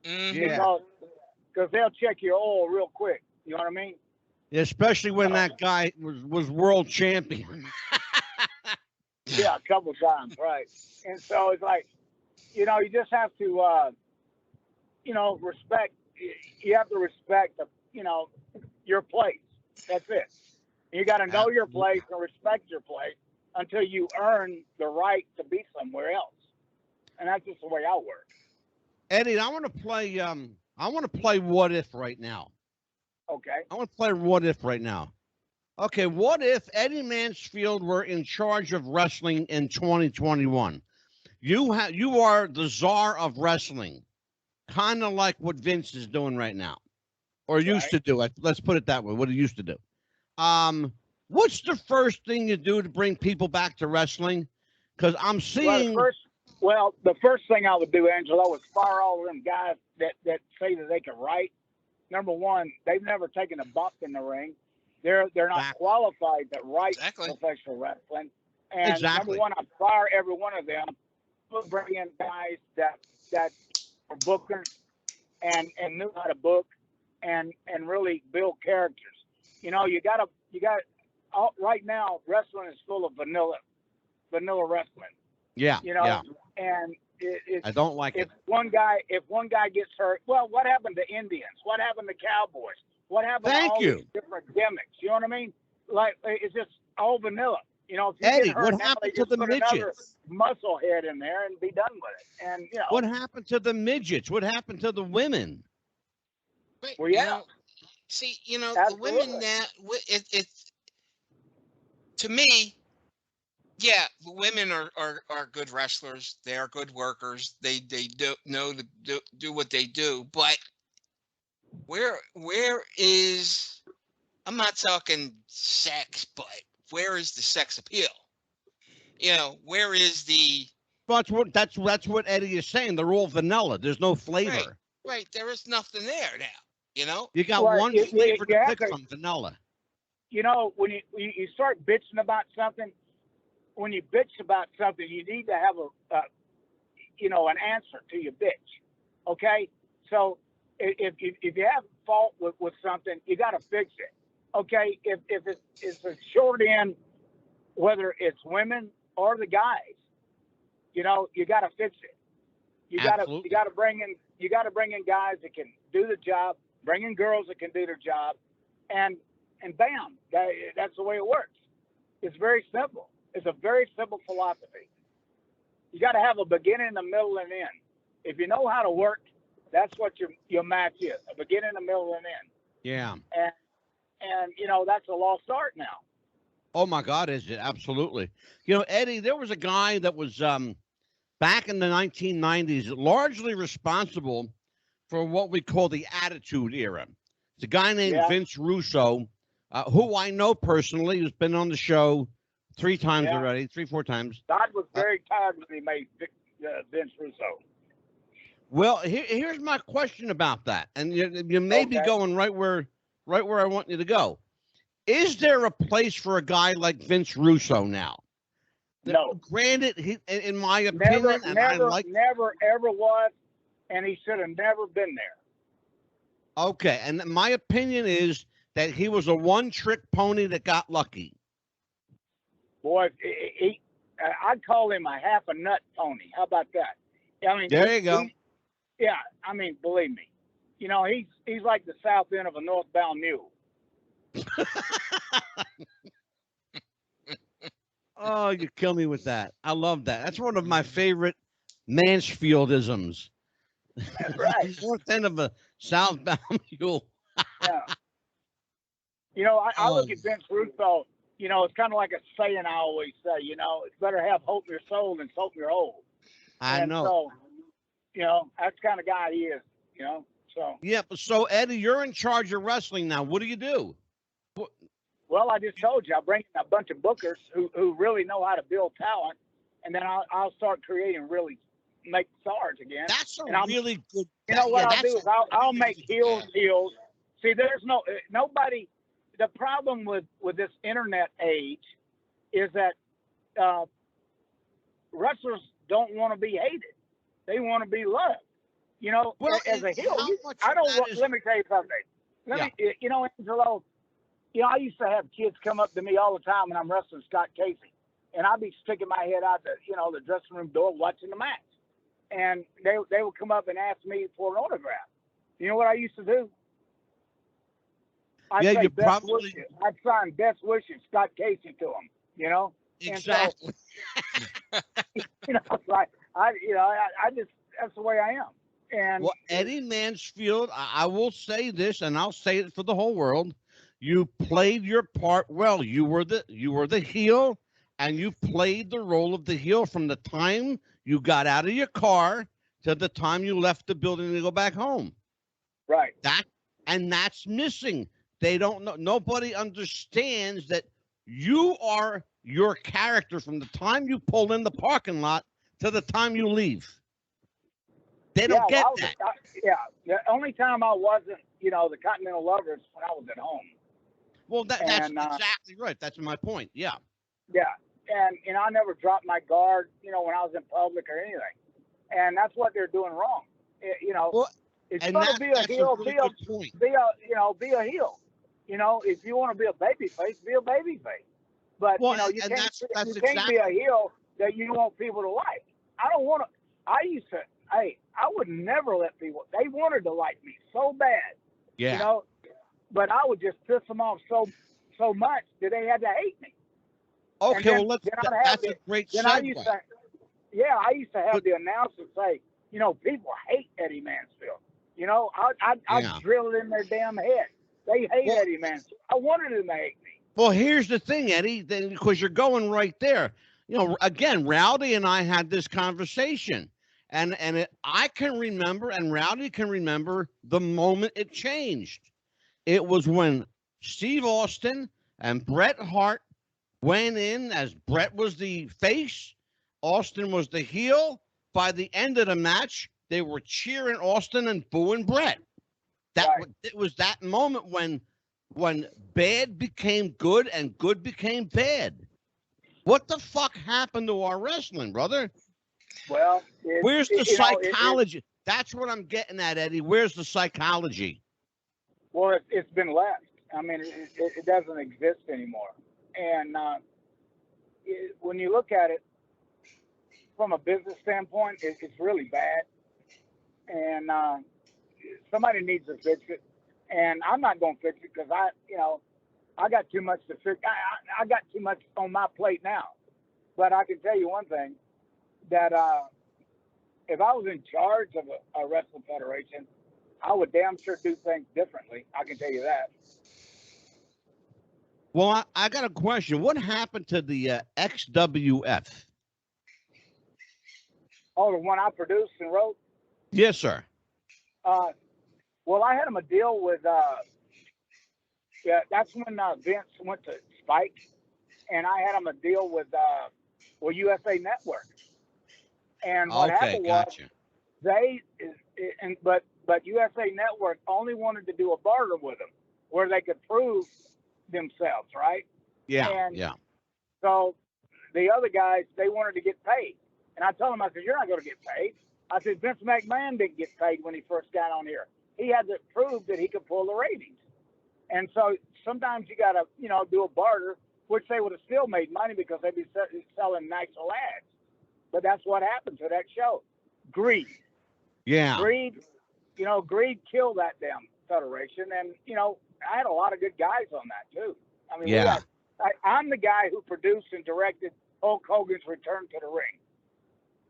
Speaker 3: Because they'll check your oil real quick. You know what I mean?
Speaker 1: Especially when that guy was world champion.
Speaker 3: Yeah, a couple times, right. And so it's like, you just have to, respect. You have to respect, your place. That's it. You got to know your place and respect your place until you earn the right to be somewhere else. And that's just the way I work.
Speaker 1: Eddie, I want to play. I want to play What If right now.
Speaker 3: Okay.
Speaker 1: I want to play What If right now. Okay, what if Eddy Mansfield were in charge of wrestling in 2021? You are the czar of wrestling, kind of like what Vince is doing right now, or used to do. Let's put it that way. What he used to do. What's the first thing you do to bring people back to wrestling? Because I'm seeing.
Speaker 3: The first thing I would do, Angelo, is fire all of them guys that say that they can write. Number one, they've never taken a bump in the ring. They're not qualified to write professional wrestling. And number one, I fire every one of them. Bring in guys that are bookers and knew how to book and really build characters. You got right now wrestling is full of vanilla wrestling.
Speaker 1: Yeah.
Speaker 3: And
Speaker 1: I don't like
Speaker 3: it. If one guy gets hurt, well, what happened to Indians? What happened to Cowboys? What happened to all these different gimmicks? You know what I mean? Like, it's just all vanilla. If you
Speaker 1: Eddie,
Speaker 3: get hurt,
Speaker 1: what happened to the midgets?
Speaker 3: Muscle head in there and be done with it. And
Speaker 1: what happened to the midgets? What happened to the women?
Speaker 3: Well, yeah.
Speaker 2: The women now. It's to me. Yeah, the women are good wrestlers. They are good workers. They do know to do what they do. But where is, I'm not talking sex, but where is the sex appeal? Where is the?
Speaker 1: That's what Eddie is saying. They're all vanilla. There's no flavor.
Speaker 2: Right. There is nothing there now.
Speaker 1: You got one flavor to pick from, vanilla.
Speaker 3: When you start bitching about something. When you bitch about something, you need to have an answer to your bitch. Okay, so if you have fault with something, you got to fix it. Okay, if it's a short end, whether it's women or the guys, you got to fix it. You got to bring in guys that can do the job, bring in girls that can do their job, and bam, that's the way it works. It's very simple. It's a very simple philosophy. You got to have a beginning, a middle, and end. If you know how to work, that's what your match is: a beginning, a middle, and end.
Speaker 1: Yeah.
Speaker 3: And that's a lost art now.
Speaker 1: Oh my God, is it? Absolutely. Eddie, there was a guy that was back in the 1990s, largely responsible for what we call the Attitude Era. It's a guy named Vince Russo, who I know personally, who's been on the show 3 times already, 4 times.
Speaker 3: God was very tired when he made Vince Russo.
Speaker 1: Well, here's my question about that, and you may be going right where I want you to go. Is there a place for a guy like Vince Russo now?
Speaker 3: No.
Speaker 1: Granted, in my opinion,
Speaker 3: never ever was, and he should have never been there.
Speaker 1: Okay, and my opinion is that he was a one-trick pony that got lucky.
Speaker 3: Boy, I'd call him a half a nut pony. How about that? I mean,
Speaker 1: there you go.
Speaker 3: I mean, believe me, he's like the south end of a northbound mule.
Speaker 1: Oh, you kill me with that. I love that. That's one of my favorite Mansfieldisms.
Speaker 3: That's right.
Speaker 1: North end of a southbound mule.
Speaker 3: Yeah. I look at Vince Russo, it's kind of like a saying I always say, it's better have hope in your soul than soap in your hole.
Speaker 1: I know.
Speaker 3: So, that's the kind of guy he is, so.
Speaker 1: Yeah, so Eddie, you're in charge of wrestling now. What do you do?
Speaker 3: Well, I just told you, I bring in a bunch of bookers who really know how to build talent, and then I'll start creating really make stars again.
Speaker 1: That's really good.
Speaker 3: What I'll do is I'll make heels. See, there's nobody. The problem with this internet age is that wrestlers don't want to be hated; they want to be loved.
Speaker 1: Well,
Speaker 3: as a heel, I don't. Let me tell you something. Angelo. I used to have kids come up to me all the time when I'm wrestling Scott Casey, and I'd be sticking my head out the dressing room door watching the match, and they would come up and ask me for an autograph. You know what I used to do? I'd say I'd sign best wishes Scott Casey to him.
Speaker 1: Exactly.
Speaker 3: And so, I just that's the way I am. And
Speaker 1: Eddy Mansfield, I will say this, and I'll say it for the whole world. You played your part well. You were the heel, and you played the role of the heel from the time you got out of your car to the time you left the building to go back home.
Speaker 3: Right.
Speaker 1: That's missing. They don't know. Nobody understands that you are your character from the time you pull in the parking lot to the time you leave. They don't get that.
Speaker 3: The only time I wasn't, the Continental Lovers when I was at home.
Speaker 1: Well, that's exactly right. That's my point. Yeah.
Speaker 3: Yeah. And I never dropped my guard, when I was in public or anything. And that's what they're doing wrong. It's going to be a heel, be a heel. If you want to be a baby face, be a baby face. But, you can't be a heel that you want people to like. I don't want to, I would never let people, they wanted to like me so bad.
Speaker 1: Yeah.
Speaker 3: But I would just piss them off so much that they had to hate me.
Speaker 1: Okay, that's a great segue.
Speaker 3: I used to have the announcer say, people hate Eddy Mansfield. I'd drill it in their damn head. They hate Eddy Mansfield. I wanted them to hate me.
Speaker 1: Well, here's the thing, Eddie, because you're going right there. Again, Rowdy and I had this conversation, and I can remember, and Rowdy can remember the moment it changed. It was when Steve Austin and Bret Hart went in as Bret was the face, Austin was the heel. By the end of the match, they were cheering Austin and booing Bret. It was that moment when bad became good and good became bad. What the fuck happened to our wrestling, brother?
Speaker 3: Well,
Speaker 1: where's the psychology? That's what I'm getting at, Eddie. Where's the psychology?
Speaker 3: Well, it's been left. I mean, it doesn't exist anymore. And when you look at it from a business standpoint, it's really bad. and somebody needs to fix it. And I'm not going to fix it because I got too much to fix. I got too much on my plate now. But I can tell you one thing, that if I was in charge of a wrestling federation, I would damn sure do things differently. I can tell you that.
Speaker 1: Well, I got a question. What happened to the XWF?
Speaker 3: Oh, the one I produced and wrote?
Speaker 1: Yes, sir.
Speaker 3: Well, I had him a deal with, that's when Vince went to Spike, and I had him a deal with USA Network. And what happened was but USA Network only wanted to do a barter with them where they could prove themselves, right?
Speaker 1: Yeah,
Speaker 3: and
Speaker 1: yeah.
Speaker 3: So the other guys, they wanted to get paid. And I told them, I said, you're not going to get paid. I said, Vince McMahon didn't get paid when he first got on here. He had to prove that he could pull the ratings. And so sometimes you got to, do a barter, which they would have still made money because they'd be selling national ads. But that's what happened to that show. Greed.
Speaker 1: Yeah.
Speaker 3: Greed killed that damn federation. And, I had a lot of good guys on that, too. I mean,
Speaker 1: yeah.
Speaker 3: I'm the guy who produced and directed Hulk Hogan's Return to the Ring.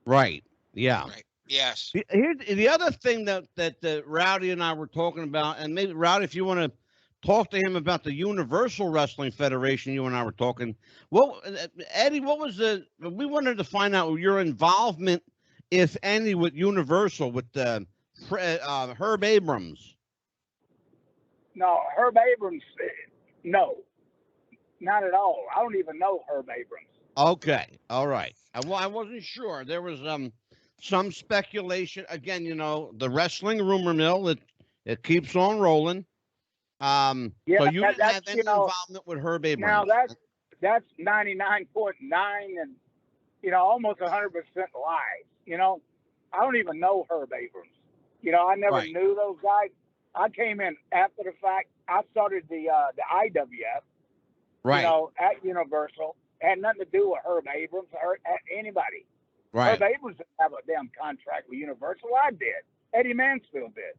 Speaker 1: Right. Yeah.
Speaker 2: Right. Yes.
Speaker 1: Here's the other thing that Rowdy and I were talking about, and maybe Rowdy, if you want to talk to him about the Universal Wrestling Federation, you and I were talking. Well, Eddie, we wanted to find out your involvement, if any, with Universal, with Herb Abrams.
Speaker 3: No, Herb Abrams, no, not at all. I don't even know Herb Abrams.
Speaker 1: Okay. All right. Well, I wasn't sure. There was some speculation. Again, the wrestling rumor mill, it keeps on rolling. So you didn't have any involvement with Herb Abrams.
Speaker 3: Now that's 99.9 and almost 100% lies. I don't even know Herb Abrams. I never knew those guys. I came in after the fact. I started the IWF, at Universal. It had nothing to do with Herb Abrams or anybody.
Speaker 1: Right.
Speaker 3: Herb Abrams didn't have a damn contract with Universal. I did. Eddy Mansfield did.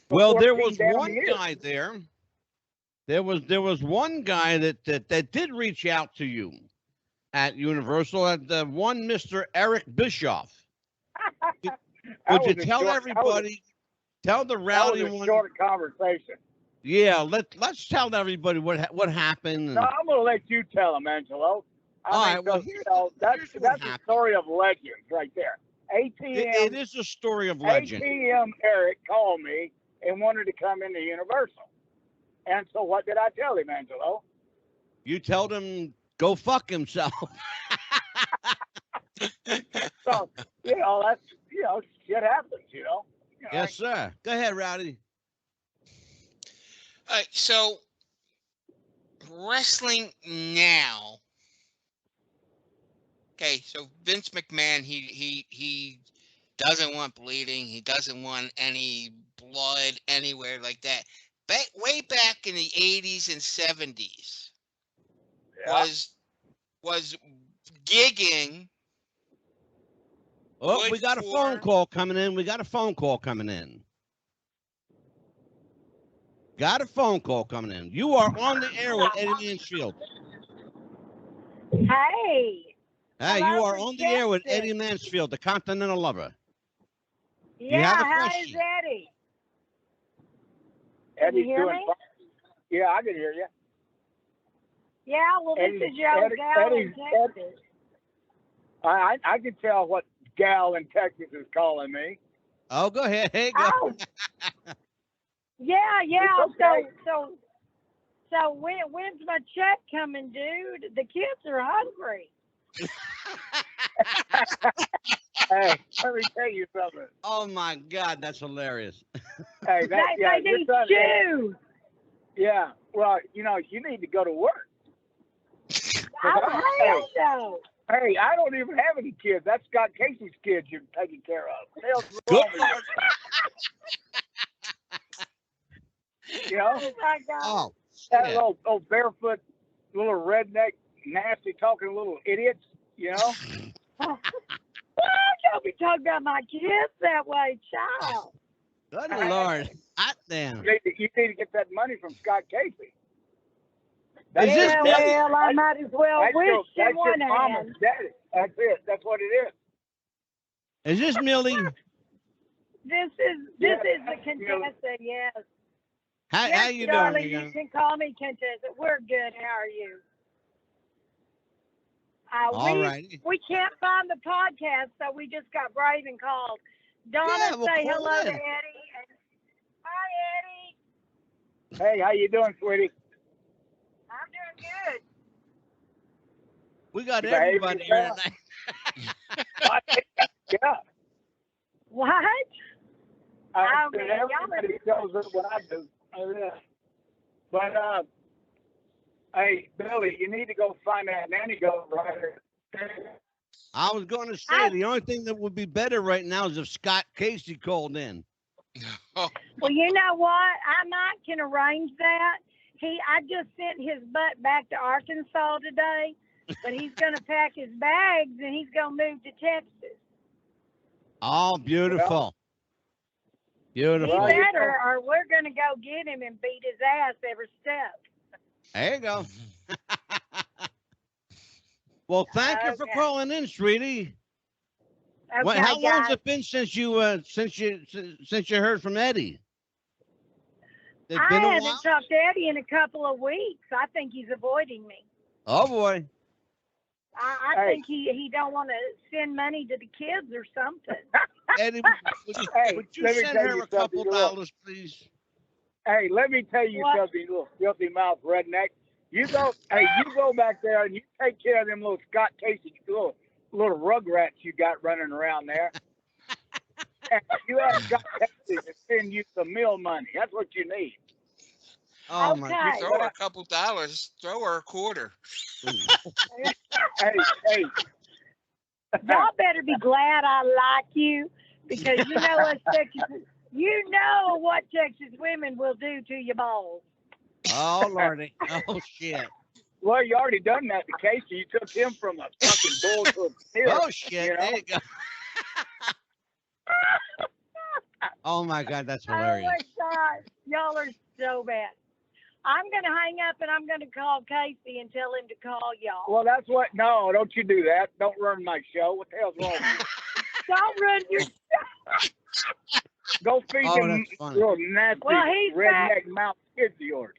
Speaker 1: Well, there was one guy there. There was one guy that did reach out to you at Universal, at the one Mr. Eric Bischoff. Would you tell everybody? Tell the Rowdy one.
Speaker 3: Short conversation.
Speaker 1: Yeah, let's tell everybody what happened.
Speaker 3: No, I'm gonna let you tell them, Angelo. That's a story of legends right there. ATM.
Speaker 1: It is a story of legend.
Speaker 3: ATM Eric called me and wanted to come into Universal, and so what did I tell him, Angelo?
Speaker 1: You told him go fuck himself.
Speaker 3: So that's shit happens,
Speaker 1: Yes, sir. Go ahead, Rowdy.
Speaker 2: All right, so wrestling now. Okay, so Vince McMahon, he doesn't want bleeding. He doesn't want any blood anywhere like that. Way back in the 80s and 70s, was gigging.
Speaker 1: Oh, we got a phone call coming in. Got a phone call coming in. You are on the air with Eddy Mansfield.
Speaker 4: Hey.
Speaker 1: Hey, you are on the air with Eddy Mansfield, the Continental Lover.
Speaker 4: Yeah, how is Eddie?
Speaker 3: Eddie's doing fine. Yeah, I can hear you.
Speaker 4: Yeah, well, this is your gal in Texas.
Speaker 3: I can tell what gal in Texas is calling me.
Speaker 1: Oh, go ahead. Hey, go.
Speaker 4: Oh. Yeah.
Speaker 3: Okay.
Speaker 4: So when's my check coming, dude? The kids are hungry.
Speaker 3: Hey, let me tell you something.
Speaker 1: Oh my God, that's hilarious.
Speaker 3: Hey,
Speaker 4: they need shoes.
Speaker 3: Yeah, well, you need to go to work.
Speaker 4: Hell no.
Speaker 3: Hey, I don't even have any kids. That's Scott Casey's kids you're taking care of.
Speaker 1: Good.
Speaker 4: Oh my God.
Speaker 1: Oh,
Speaker 3: that little barefoot, little redneck, nasty talking little idiots.
Speaker 4: Well, don't be talking about my kids that way, child.
Speaker 1: Good Lord. Hot damn.
Speaker 3: You need to get that money from Scott Casey.
Speaker 1: Is this
Speaker 4: Yeah,
Speaker 1: Millie?
Speaker 4: well, I might as well wish in
Speaker 3: That's
Speaker 4: one
Speaker 3: your mama's
Speaker 4: hand.
Speaker 3: daddy. That's it. That's what it is.
Speaker 1: Is this Millie?
Speaker 4: This is
Speaker 3: Yeah,
Speaker 4: the
Speaker 3: that's
Speaker 4: Contessa, yes.
Speaker 1: How
Speaker 4: Yes,
Speaker 1: you
Speaker 4: darling,
Speaker 1: doing,
Speaker 4: you
Speaker 1: young?
Speaker 4: can call me Contessa. We're good. How are you?
Speaker 1: All righty.
Speaker 4: We can't find the podcast, so we just got brave and called. Donna,
Speaker 1: Yeah, we'll
Speaker 4: say
Speaker 1: call
Speaker 4: hello
Speaker 1: in.
Speaker 4: to Eddie. Hi, Eddie.
Speaker 3: Hey, how you doing, sweetie?
Speaker 4: I'm doing good.
Speaker 1: We got
Speaker 3: You behaving
Speaker 1: everybody here
Speaker 3: yourself?
Speaker 1: tonight.
Speaker 3: Yeah.
Speaker 4: What?
Speaker 3: I
Speaker 4: Okay,
Speaker 3: everybody knows what I do. Yeah. But hey, Billy, you need to go find that nanny goat writer.
Speaker 1: I was going to say the only thing that would be better right now is if Scott Casey called in.
Speaker 4: Well, you know what? I might can arrange that. I just sent his butt back to Arkansas today, but he's going to pack his bags and he's going to move to Texas.
Speaker 1: Oh, beautiful.
Speaker 4: He
Speaker 1: Beautiful.
Speaker 4: better, or we're going to go get him and beat his ass every step.
Speaker 1: There you go. Well, thank you for
Speaker 4: Okay.
Speaker 1: calling in, sweetie.
Speaker 4: Okay,
Speaker 1: How long's
Speaker 4: guys.
Speaker 1: it been since you heard from Eddie? It's
Speaker 4: I
Speaker 1: been a
Speaker 4: haven't
Speaker 1: while.
Speaker 4: talked to Eddie in a couple of weeks. I think he's avoiding me.
Speaker 1: Oh boy.
Speaker 4: I
Speaker 3: Hey.
Speaker 4: think he don't want to send money to the kids or something.
Speaker 1: Eddie,
Speaker 3: Hey,
Speaker 1: would you
Speaker 3: let me
Speaker 1: send
Speaker 3: tell
Speaker 1: her
Speaker 3: you
Speaker 1: a couple
Speaker 3: something, look.
Speaker 1: dollars, please?
Speaker 3: Hey, let me tell you
Speaker 4: What?
Speaker 3: something, you little filthy mouth redneck. You go back there and you take care of them little Scott Casey little rugrats you got running around there. And you have Scott Casey to send you some meal money. That's what you need.
Speaker 1: Oh my
Speaker 4: Okay.
Speaker 2: Throw her a couple dollars. Throw her a quarter.
Speaker 3: Hey,
Speaker 4: Y'all better be glad I like you, because you know what Texas women will do to your balls.
Speaker 1: Oh Lordy. Oh shit.
Speaker 3: well, you already done that to Casey. You took him from a fucking bull to a steer.
Speaker 1: Oh shit.
Speaker 3: You know?
Speaker 1: There you go. Oh my God, that's
Speaker 4: Oh
Speaker 1: hilarious.
Speaker 4: my God, y'all are so bad. I'm gonna hang up and I'm gonna call Casey and tell him to call y'all.
Speaker 3: Well, that's what. No, don't you do that. Don't ruin my show. What the hell's wrong with you?
Speaker 4: Don't run your.
Speaker 3: Go feed
Speaker 1: Oh,
Speaker 3: them
Speaker 1: that's funny.
Speaker 3: little nasty
Speaker 4: Well, he's
Speaker 3: redneck mouth kids of yours.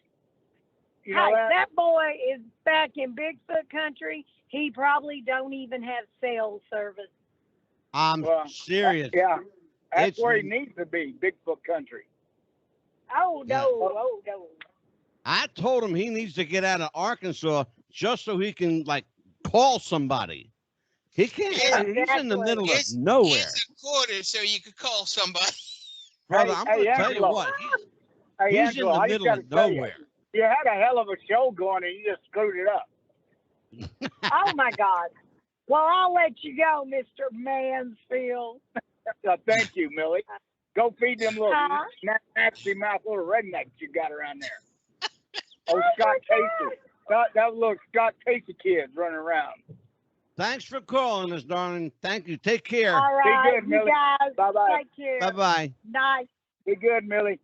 Speaker 3: You know
Speaker 4: Hey,
Speaker 3: that?
Speaker 4: that boy is back in Bigfoot country. He probably don't even have cell service.
Speaker 1: I'm
Speaker 3: Well,
Speaker 1: serious.
Speaker 3: Yeah, that's
Speaker 1: It's-
Speaker 3: where he needs to be, Bigfoot country.
Speaker 4: Oh no,
Speaker 1: Yeah.
Speaker 4: oh no.
Speaker 1: I told him he needs to get out of Arkansas just so he can like call somebody. He can't.
Speaker 2: Yeah,
Speaker 1: He's in the
Speaker 4: exactly.
Speaker 1: middle of
Speaker 2: Here's-
Speaker 1: nowhere,
Speaker 2: Here's a quarter so you could call somebody.
Speaker 1: brother.
Speaker 3: Hey,
Speaker 1: I'm gonna tell you
Speaker 3: Angelo.
Speaker 1: what.
Speaker 3: Hey,
Speaker 1: He's
Speaker 3: Angelo,
Speaker 1: in
Speaker 3: I
Speaker 1: the
Speaker 3: just
Speaker 1: middle
Speaker 3: gotta
Speaker 1: of
Speaker 3: tell you,
Speaker 1: nowhere.
Speaker 3: you had a hell of a show going and you just screwed it up.
Speaker 4: Oh my God. Well, I'll let you go, Mr. Mansfield.
Speaker 3: Thank you, Millie. Go feed them little
Speaker 4: Huh?
Speaker 3: nasty mouth little rednecks you got around there. Oh,
Speaker 4: Oh,
Speaker 3: Scott
Speaker 4: my
Speaker 3: Casey. That little Scott Casey kids running around.
Speaker 1: Thanks for calling us, darling. Thank you. Take care.
Speaker 4: All right,
Speaker 3: good,
Speaker 4: you
Speaker 3: Millie.
Speaker 4: guys.
Speaker 3: Bye-bye.
Speaker 4: Take care.
Speaker 1: Bye bye.
Speaker 4: Night.
Speaker 3: Be good, Millie.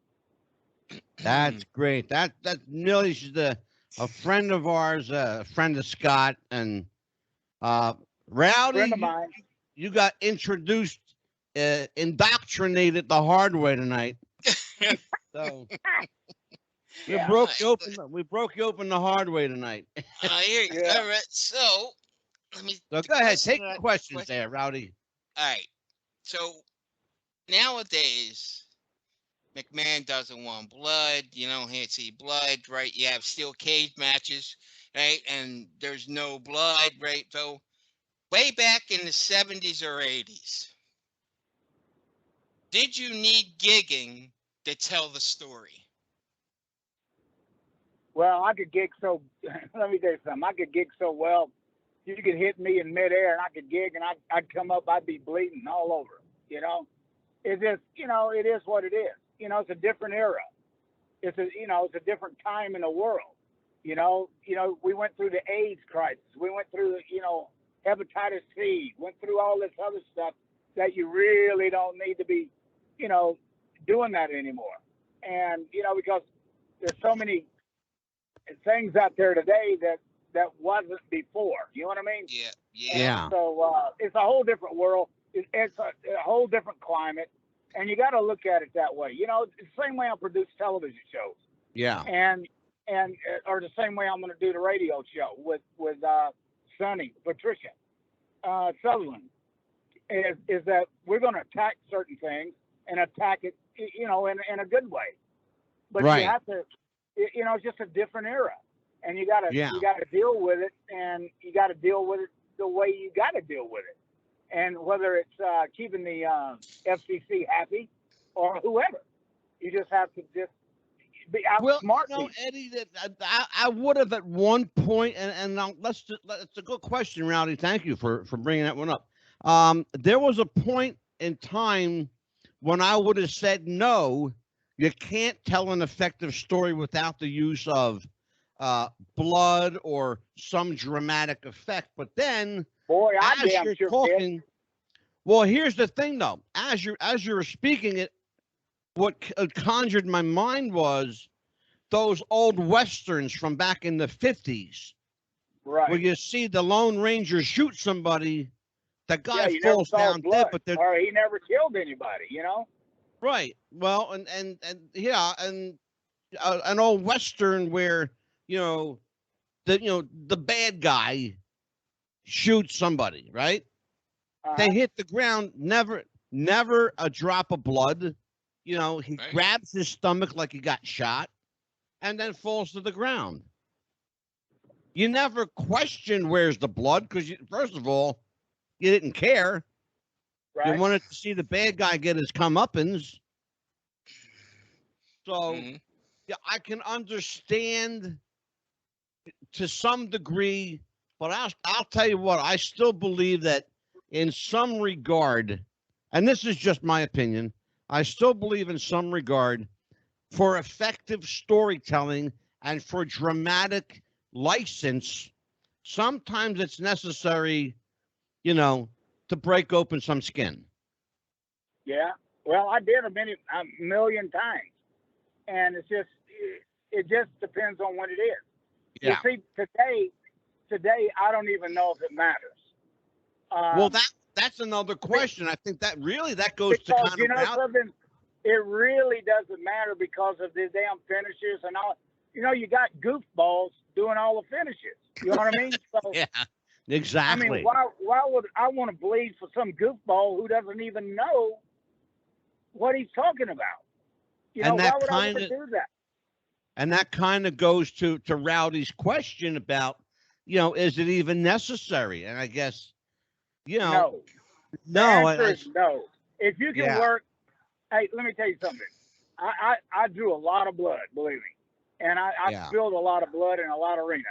Speaker 1: That's great. That Millie, she's a friend of ours, a friend of Scott, and Rowdy.
Speaker 3: Friend of mine.
Speaker 1: You got introduced, indoctrinated the hard way tonight. So we
Speaker 3: Yeah.
Speaker 1: broke you open. We broke you open the hard way tonight.
Speaker 2: Here you go.
Speaker 3: Yeah.
Speaker 2: All right. So let me.
Speaker 1: So go ahead,
Speaker 2: listen
Speaker 1: take
Speaker 2: to
Speaker 1: the
Speaker 2: that
Speaker 1: questions
Speaker 2: question.
Speaker 1: there, Rowdy.
Speaker 2: All right. So nowadays, McMahon doesn't want blood. You don't see blood, right? You have steel cage matches, right? And there's no blood, right? So way back in the 70s or 80s, did you need gigging to tell the story?
Speaker 3: Well, I could gig so. Let me tell you something. I could gig so well. You could hit me in midair, and I could gig, and I'd come up. I'd be bleeding all over. You know, it's just it is what it is. It's a different era. It's a different time in the world. We went through the AIDS crisis. We went through hepatitis C. Went through all this other stuff that you really don't need to be, doing that anymore. And, because there's so many things out there today that wasn't before. You know what I mean?
Speaker 2: Yeah.
Speaker 1: Yeah.
Speaker 3: And so it's a whole different world. It's a whole different climate. And you got to look at it that way. It's the same way I produce television shows.
Speaker 1: Yeah.
Speaker 3: And or the same way I'm going to do the radio show with Sonny, Patricia, Sutherland, is that we're going to attack certain things and attack it, in a good way. But
Speaker 1: Right.
Speaker 3: you have to, it's just a different era, and you got to deal with it, and you got to deal with it the way you got to deal with it, and whether it's keeping the FCC happy or whoever, you just have to just be outsmart.
Speaker 1: Well, Eddie, that I would have at one point, and now it's a good question, Rowdy. Thank you for bringing that one up. There was a point in time when I would have said, no, you can't tell an effective story without the use of blood or some dramatic effect. But then,
Speaker 3: boy,
Speaker 1: as
Speaker 3: damn
Speaker 1: you're
Speaker 3: sure
Speaker 1: talking, well, here's the thing, though. As you're speaking it, what conjured my mind was those old westerns from back in the 50s,
Speaker 3: right?
Speaker 1: where you see the Lone Ranger shoot somebody, the guy
Speaker 3: you
Speaker 1: falls
Speaker 3: never saw
Speaker 1: down
Speaker 3: blood,
Speaker 1: dead, but
Speaker 3: or he never killed anybody,
Speaker 1: right. Well, and yeah, and an old western where the bad guy shoots somebody, right? They hit the ground, never a drop of blood. He grabs his stomach like he got shot and then falls to the ground. You never question where's the blood because, first of all, you didn't care.
Speaker 3: Right.
Speaker 1: You wanted to see the bad guy get his comeuppance. So, yeah, I can understand to some degree, but I'll tell you what, I still believe that in some regard, and this is just my opinion, I still believe in some regard for effective storytelling and for dramatic license, sometimes it's necessary, to break open some skin.
Speaker 3: Yeah. Well, I did a million times, and it just depends on what it is.
Speaker 1: Yeah.
Speaker 3: You see, today, I don't even know if it matters.
Speaker 1: Well, that's another question. I think that goes to kind of
Speaker 3: something. It really doesn't matter because of the damn finishes and all. You got goofballs doing all the finishes. You know what I mean? So,
Speaker 1: yeah, exactly.
Speaker 3: I mean, why would I want to bleed for some goofball who doesn't even know what he's talking about?
Speaker 1: And
Speaker 3: why would I want to do that?
Speaker 1: And that kind of goes to Rowdy's question about, is it even necessary? And I guess,
Speaker 3: no.
Speaker 1: The
Speaker 3: answer is no. If you can work, hey, let me tell you something. I drew a lot of blood, believe me. And I spilled a lot of blood in a lot of arenas.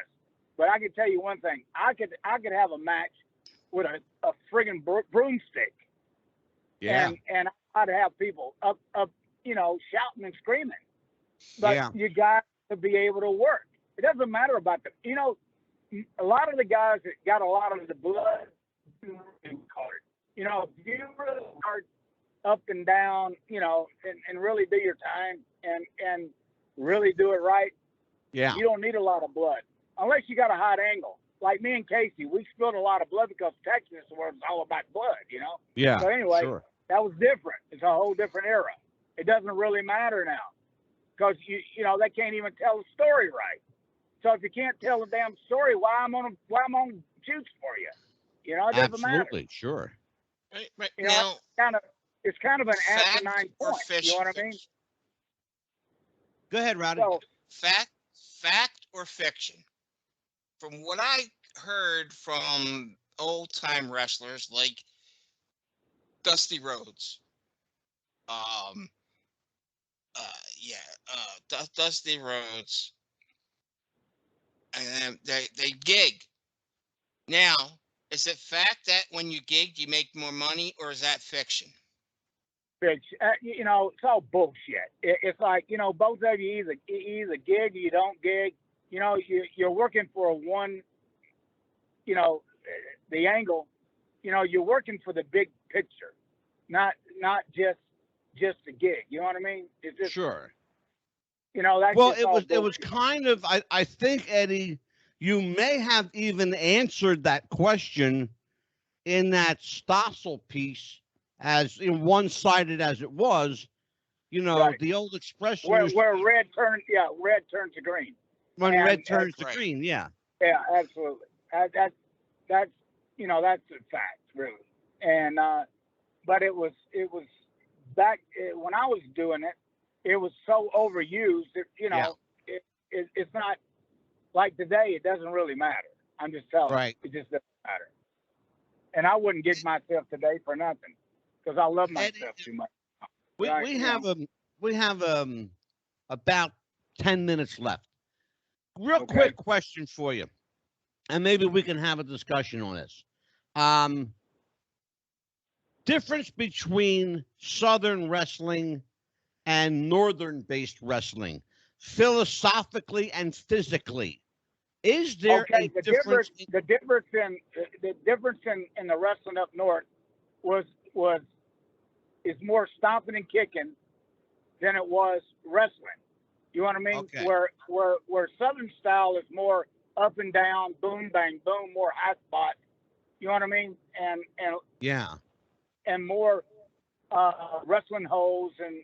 Speaker 3: But I can tell you one thing. I could have a match with a friggin' broomstick.
Speaker 1: Yeah.
Speaker 3: And I'd have people up, shouting and screaming. But you got to be able to work. It doesn't matter about a lot of the guys that got a lot of the blood, if you really start up and down, and really do your time and really do it right, you don't need a lot of blood unless you got a hot angle. Like me and Casey, we spilled a lot of blood because Texas was all about blood,
Speaker 1: Yeah.
Speaker 3: So anyway,
Speaker 1: sure.
Speaker 3: That was different. It's a whole different era. It doesn't really matter now because they can't even tell the story right. So if you can't tell the damn story, why I'm on shoots for you? It doesn't matter.
Speaker 1: Absolutely, sure.
Speaker 2: Right. Now,
Speaker 3: it's kind of an
Speaker 2: fact
Speaker 3: asinine
Speaker 2: or
Speaker 3: point.
Speaker 2: fiction?
Speaker 3: You know what I mean?
Speaker 1: Go ahead, Rowdy.
Speaker 3: So,
Speaker 2: fact or fiction? From what I heard from old-time wrestlers like Dusty Rhodes, Dusty Rhodes, and they gig. Now, is it fact that when you gig you make more money, or is that fiction?
Speaker 3: fiction. It's all bullshit. It's like, both of you either gig or you don't gig. You're working for one, the angle. You're working for the big picture. not just a gig. You know what I mean? It's just,
Speaker 1: Sure.
Speaker 3: that's
Speaker 1: Well,
Speaker 3: just
Speaker 1: it
Speaker 3: all
Speaker 1: was
Speaker 3: bullshit.
Speaker 1: kind of, I think, Eddie, you may have even answered that question in that Stossel piece, as one-sided as it was.
Speaker 3: Right.
Speaker 1: The old expression
Speaker 3: Where red turns to green.
Speaker 1: when
Speaker 3: and-
Speaker 1: red turns to
Speaker 2: right.
Speaker 1: green. Yeah.
Speaker 3: Yeah, absolutely. That's that's a fact, really. And but it was back when I was doing it. It was so overused that
Speaker 1: Yeah.
Speaker 3: it's not like today. It doesn't really matter. I'm just telling
Speaker 1: Right.
Speaker 3: you, it just doesn't matter. And I wouldn't give myself today for nothing because I love myself too much.
Speaker 1: We
Speaker 3: Right,
Speaker 1: we
Speaker 3: yeah.
Speaker 1: have about 10 minutes left. Real
Speaker 3: Okay.
Speaker 1: quick question for you, and maybe we can have a discussion on this. Difference between Southern wrestling and Northern-based wrestling, philosophically and physically. Is there
Speaker 3: Okay,
Speaker 1: a difference?
Speaker 3: the difference in the wrestling up north is more stomping and kicking than it was wrestling. You know what I mean?
Speaker 1: Okay.
Speaker 3: Where Southern style is more up and down, boom bang boom, more high spot. You know what I mean?
Speaker 1: Yeah.
Speaker 3: And more wrestling holes and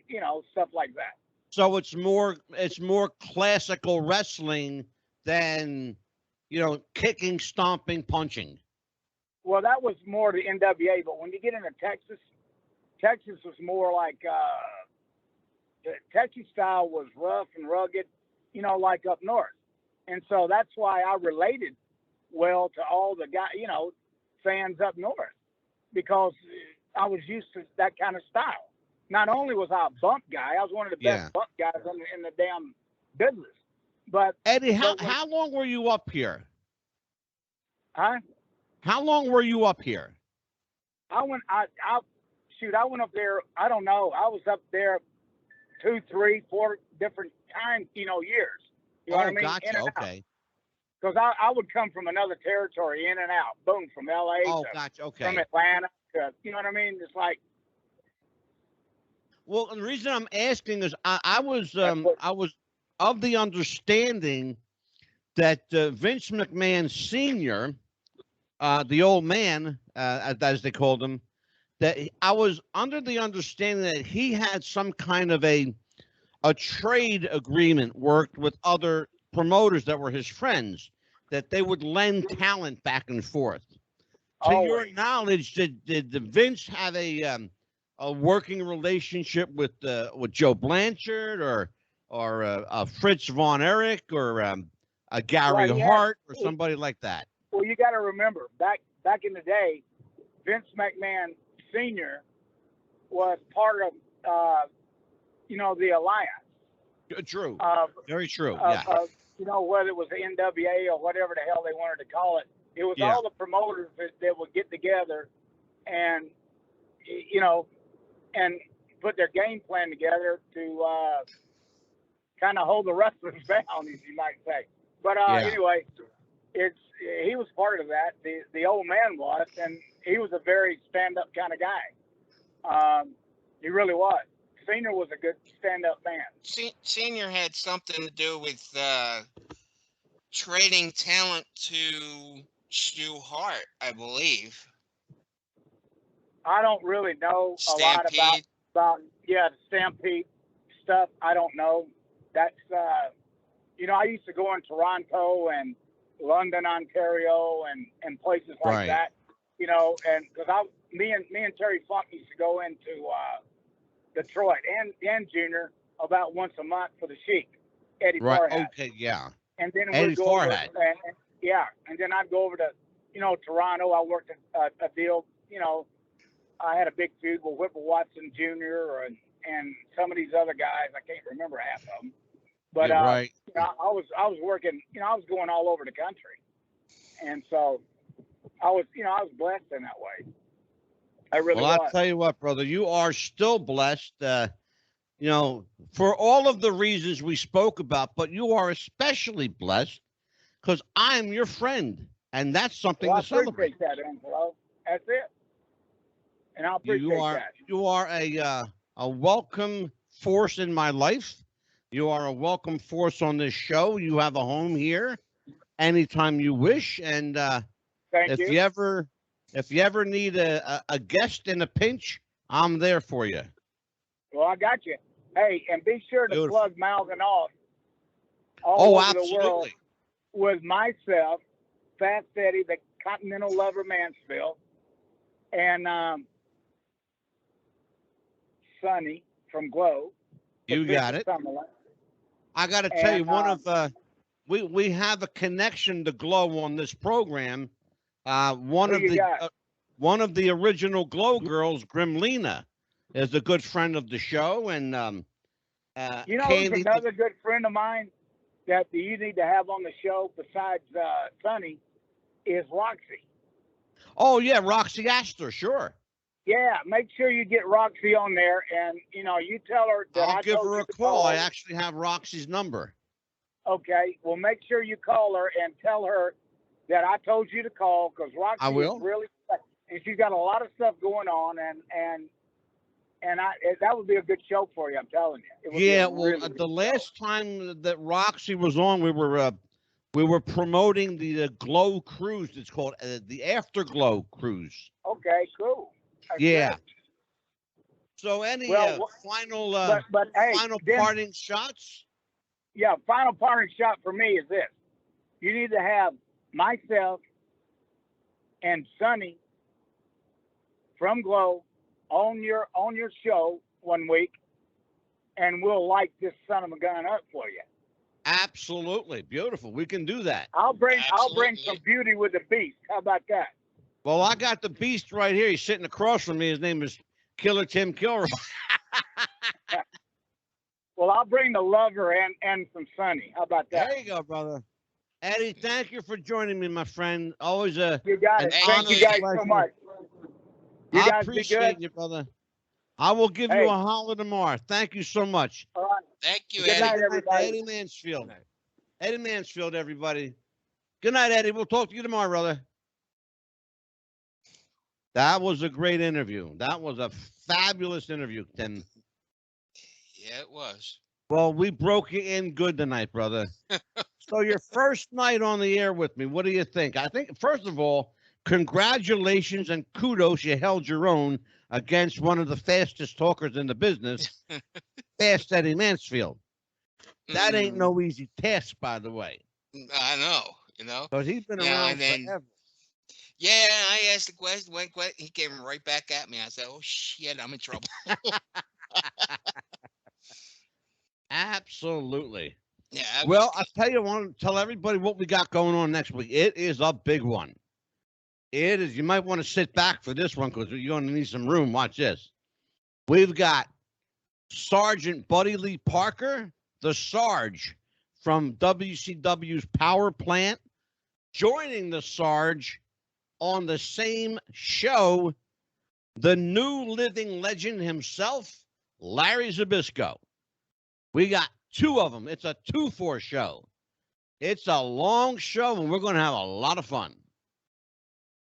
Speaker 3: stuff like that.
Speaker 1: So it's more classical wrestling than kicking, stomping, punching.
Speaker 3: Well, that was more the NWA, but when you get into Texas was more like the Texas style was rough and rugged, like up north. And so that's why I related well to all the guys, fans up north, because I was used to that kind of style. Not only was I a bump guy, I was one of the best bump guys in the damn business. But
Speaker 1: Eddie, how long were you up here?
Speaker 3: Huh?
Speaker 1: How long were you up here?
Speaker 3: I went up there. I don't know. I was up there 2, 3, 4 different times, years. You know what I mean?
Speaker 1: Gotcha.
Speaker 3: In and
Speaker 1: Okay.
Speaker 3: Because I would come from another territory, in and out. Boom, from LA to
Speaker 1: Gotcha. Okay.
Speaker 3: from Atlanta to, you know what I mean? It's like.
Speaker 1: Well, the reason I'm asking is I was of the understanding that Vince McMahon Sr., the old man, as they called him, that I was under the understanding that he had some kind of a trade agreement worked with other promoters that were his friends, that they would lend talent back and forth. To your knowledge, did Vince have a working relationship with Joe Blanchard or Fritz Von Erich or a Gary Hart or somebody like that?
Speaker 3: Well, you got to remember back in the day, Vince McMahon Sr. was part of the alliance.
Speaker 1: True. Very true.
Speaker 3: Whether it was the NWA or whatever the hell they wanted to call it, it was all the promoters that would get together and and put their game plan together to kind of hold the wrestlers down, as you might say. But anyway, he was part of that. The old man was, and he was a very stand-up kind of guy. He really was. Senior was a good stand-up man.
Speaker 2: Senior had something to do with trading talent to Stu Hart, I believe.
Speaker 3: I don't really know a lot about the Stampede stuff. I don't know. That's I used to go in Toronto and London, Ontario, and places like that. And because me and Terry Funk used to go into Detroit and Junior about once a month for the Sheik, Eddie Farhat.
Speaker 1: Okay, yeah.
Speaker 3: And then
Speaker 1: Eddie Farhat.
Speaker 3: And then I'd go over to Toronto. I worked a deal. I had a big feud with Whipple Watson Jr. and some of these other guys. I can't remember half of them. But I was working. I was going all over the country, and so I was blessed in that way. I really was.
Speaker 1: I'll tell you what, brother, you are still blessed. For all of the reasons we spoke about, but you are especially blessed because I'm your friend, and that's something to celebrate.
Speaker 3: I appreciate that, Angelo. That's it. and I appreciate that.
Speaker 1: You are a welcome force in my life. You are a welcome force on this show. You have a home here anytime you wish. And
Speaker 3: Thank you.
Speaker 1: If you ever need a guest in a pinch, I'm there for you.
Speaker 3: Well, I got you. Hey, and be sure to
Speaker 1: Beautiful.
Speaker 3: plug Mouthing Off all over
Speaker 1: absolutely.
Speaker 3: the world with myself, Fast Eddie, the Continental Lover Mansfield, and Sonny from Glow.
Speaker 1: You got it.
Speaker 3: Summerlin.
Speaker 1: I got to tell you, we have a connection to Glow on this program. One of the original Glow girls, Grimlina, is a good friend of the show, and
Speaker 3: you know, who's another good friend of mine that you need to have on the show besides Sonny is Roxy.
Speaker 1: Oh yeah, Roxy Astor, sure.
Speaker 3: Yeah, make sure you get Roxy on there, and you tell her that
Speaker 1: I'll give her a call. I actually have Roxy's number.
Speaker 3: Okay, well, make sure you call her and tell her that I told you to call, because Roxy is really, and she's got a lot of stuff going on, and that would be a good show for you. I'm telling you.
Speaker 1: Yeah, well, the last time that Roxy was on, we were promoting the Glow Cruise. It's called the Afterglow Cruise.
Speaker 3: Okay, cool. That's
Speaker 1: yeah.
Speaker 3: good.
Speaker 1: So any final parting shots?
Speaker 3: Yeah, final parting shot for me is this: you need to have myself and Sonny from Glow on your show one week, and we'll light this son of a gun up for you.
Speaker 1: Absolutely, beautiful. We can do that.
Speaker 3: I'll bring some Beauty with the Beast. How about that?
Speaker 1: Well, I got the Beast right here. He's sitting across from me. His name is Killer Tim Kilroy.
Speaker 3: Well, I'll bring the Lover and some Sonny. How about that?
Speaker 1: There you go, brother. Eddie, thank you for joining me, my friend. Always
Speaker 3: you got it. Thank you guys so much.
Speaker 1: I appreciate you, brother. I will give you a holler tomorrow. Thank you so much.
Speaker 3: All right.
Speaker 2: Thank you,
Speaker 3: Good
Speaker 2: Eddie.
Speaker 3: night, everybody.
Speaker 1: Eddie Mansfield. Eddie Mansfield, everybody. Good night, Eddie. We'll talk to you tomorrow, brother. That was a great interview. That was a fabulous interview, Tim.
Speaker 2: Yeah, it was.
Speaker 1: Well, we broke you in good tonight, brother. So your first night on the air with me, what do you think? I think, first of all, congratulations and kudos. You held your own against one of the fastest talkers in the business, Fast Eddie Mansfield. That ain't no easy task, by the way.
Speaker 2: I know,
Speaker 1: Because he's been around forever.
Speaker 2: Yeah, I asked the question. He came right back at me. I said, oh, shit, I'm in trouble.
Speaker 1: Absolutely.
Speaker 2: Yeah.
Speaker 1: Well, I'll tell you, I want to tell everybody what we got going on next week. It is a big one. It is. You might want to sit back for this one because you're going to need some room. Watch this. We've got Sergeant Buddy Lee Parker, the Sarge from WCW's Power Plant, joining the Sarge on the same show, the new living legend himself, Larry Zbyszko. We got two of them. It's a 2-4 show. It's a long show, and we're going to have a lot of fun.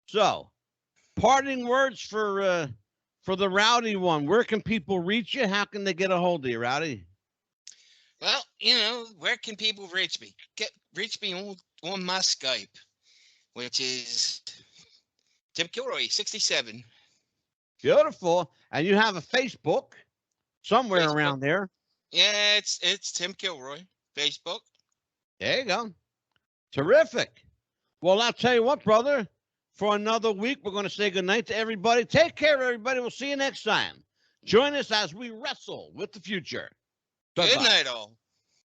Speaker 1: So, parting words for the Rowdy one. Where can people reach you? How can they get a hold of you, Rowdy?
Speaker 2: Well, where can people reach me? Reach me on my Skype, which is Tim Kilroy 67.
Speaker 1: Beautiful. And you have a Facebook somewhere around there.
Speaker 2: Yeah, it's Tim Kilroy, Facebook.
Speaker 1: There you go. Terrific. Well, I'll tell you what, brother. For another week, we're going to say goodnight to everybody. Take care, everybody. We'll see you next time. Join us as we wrestle with the future.
Speaker 2: Good night, all.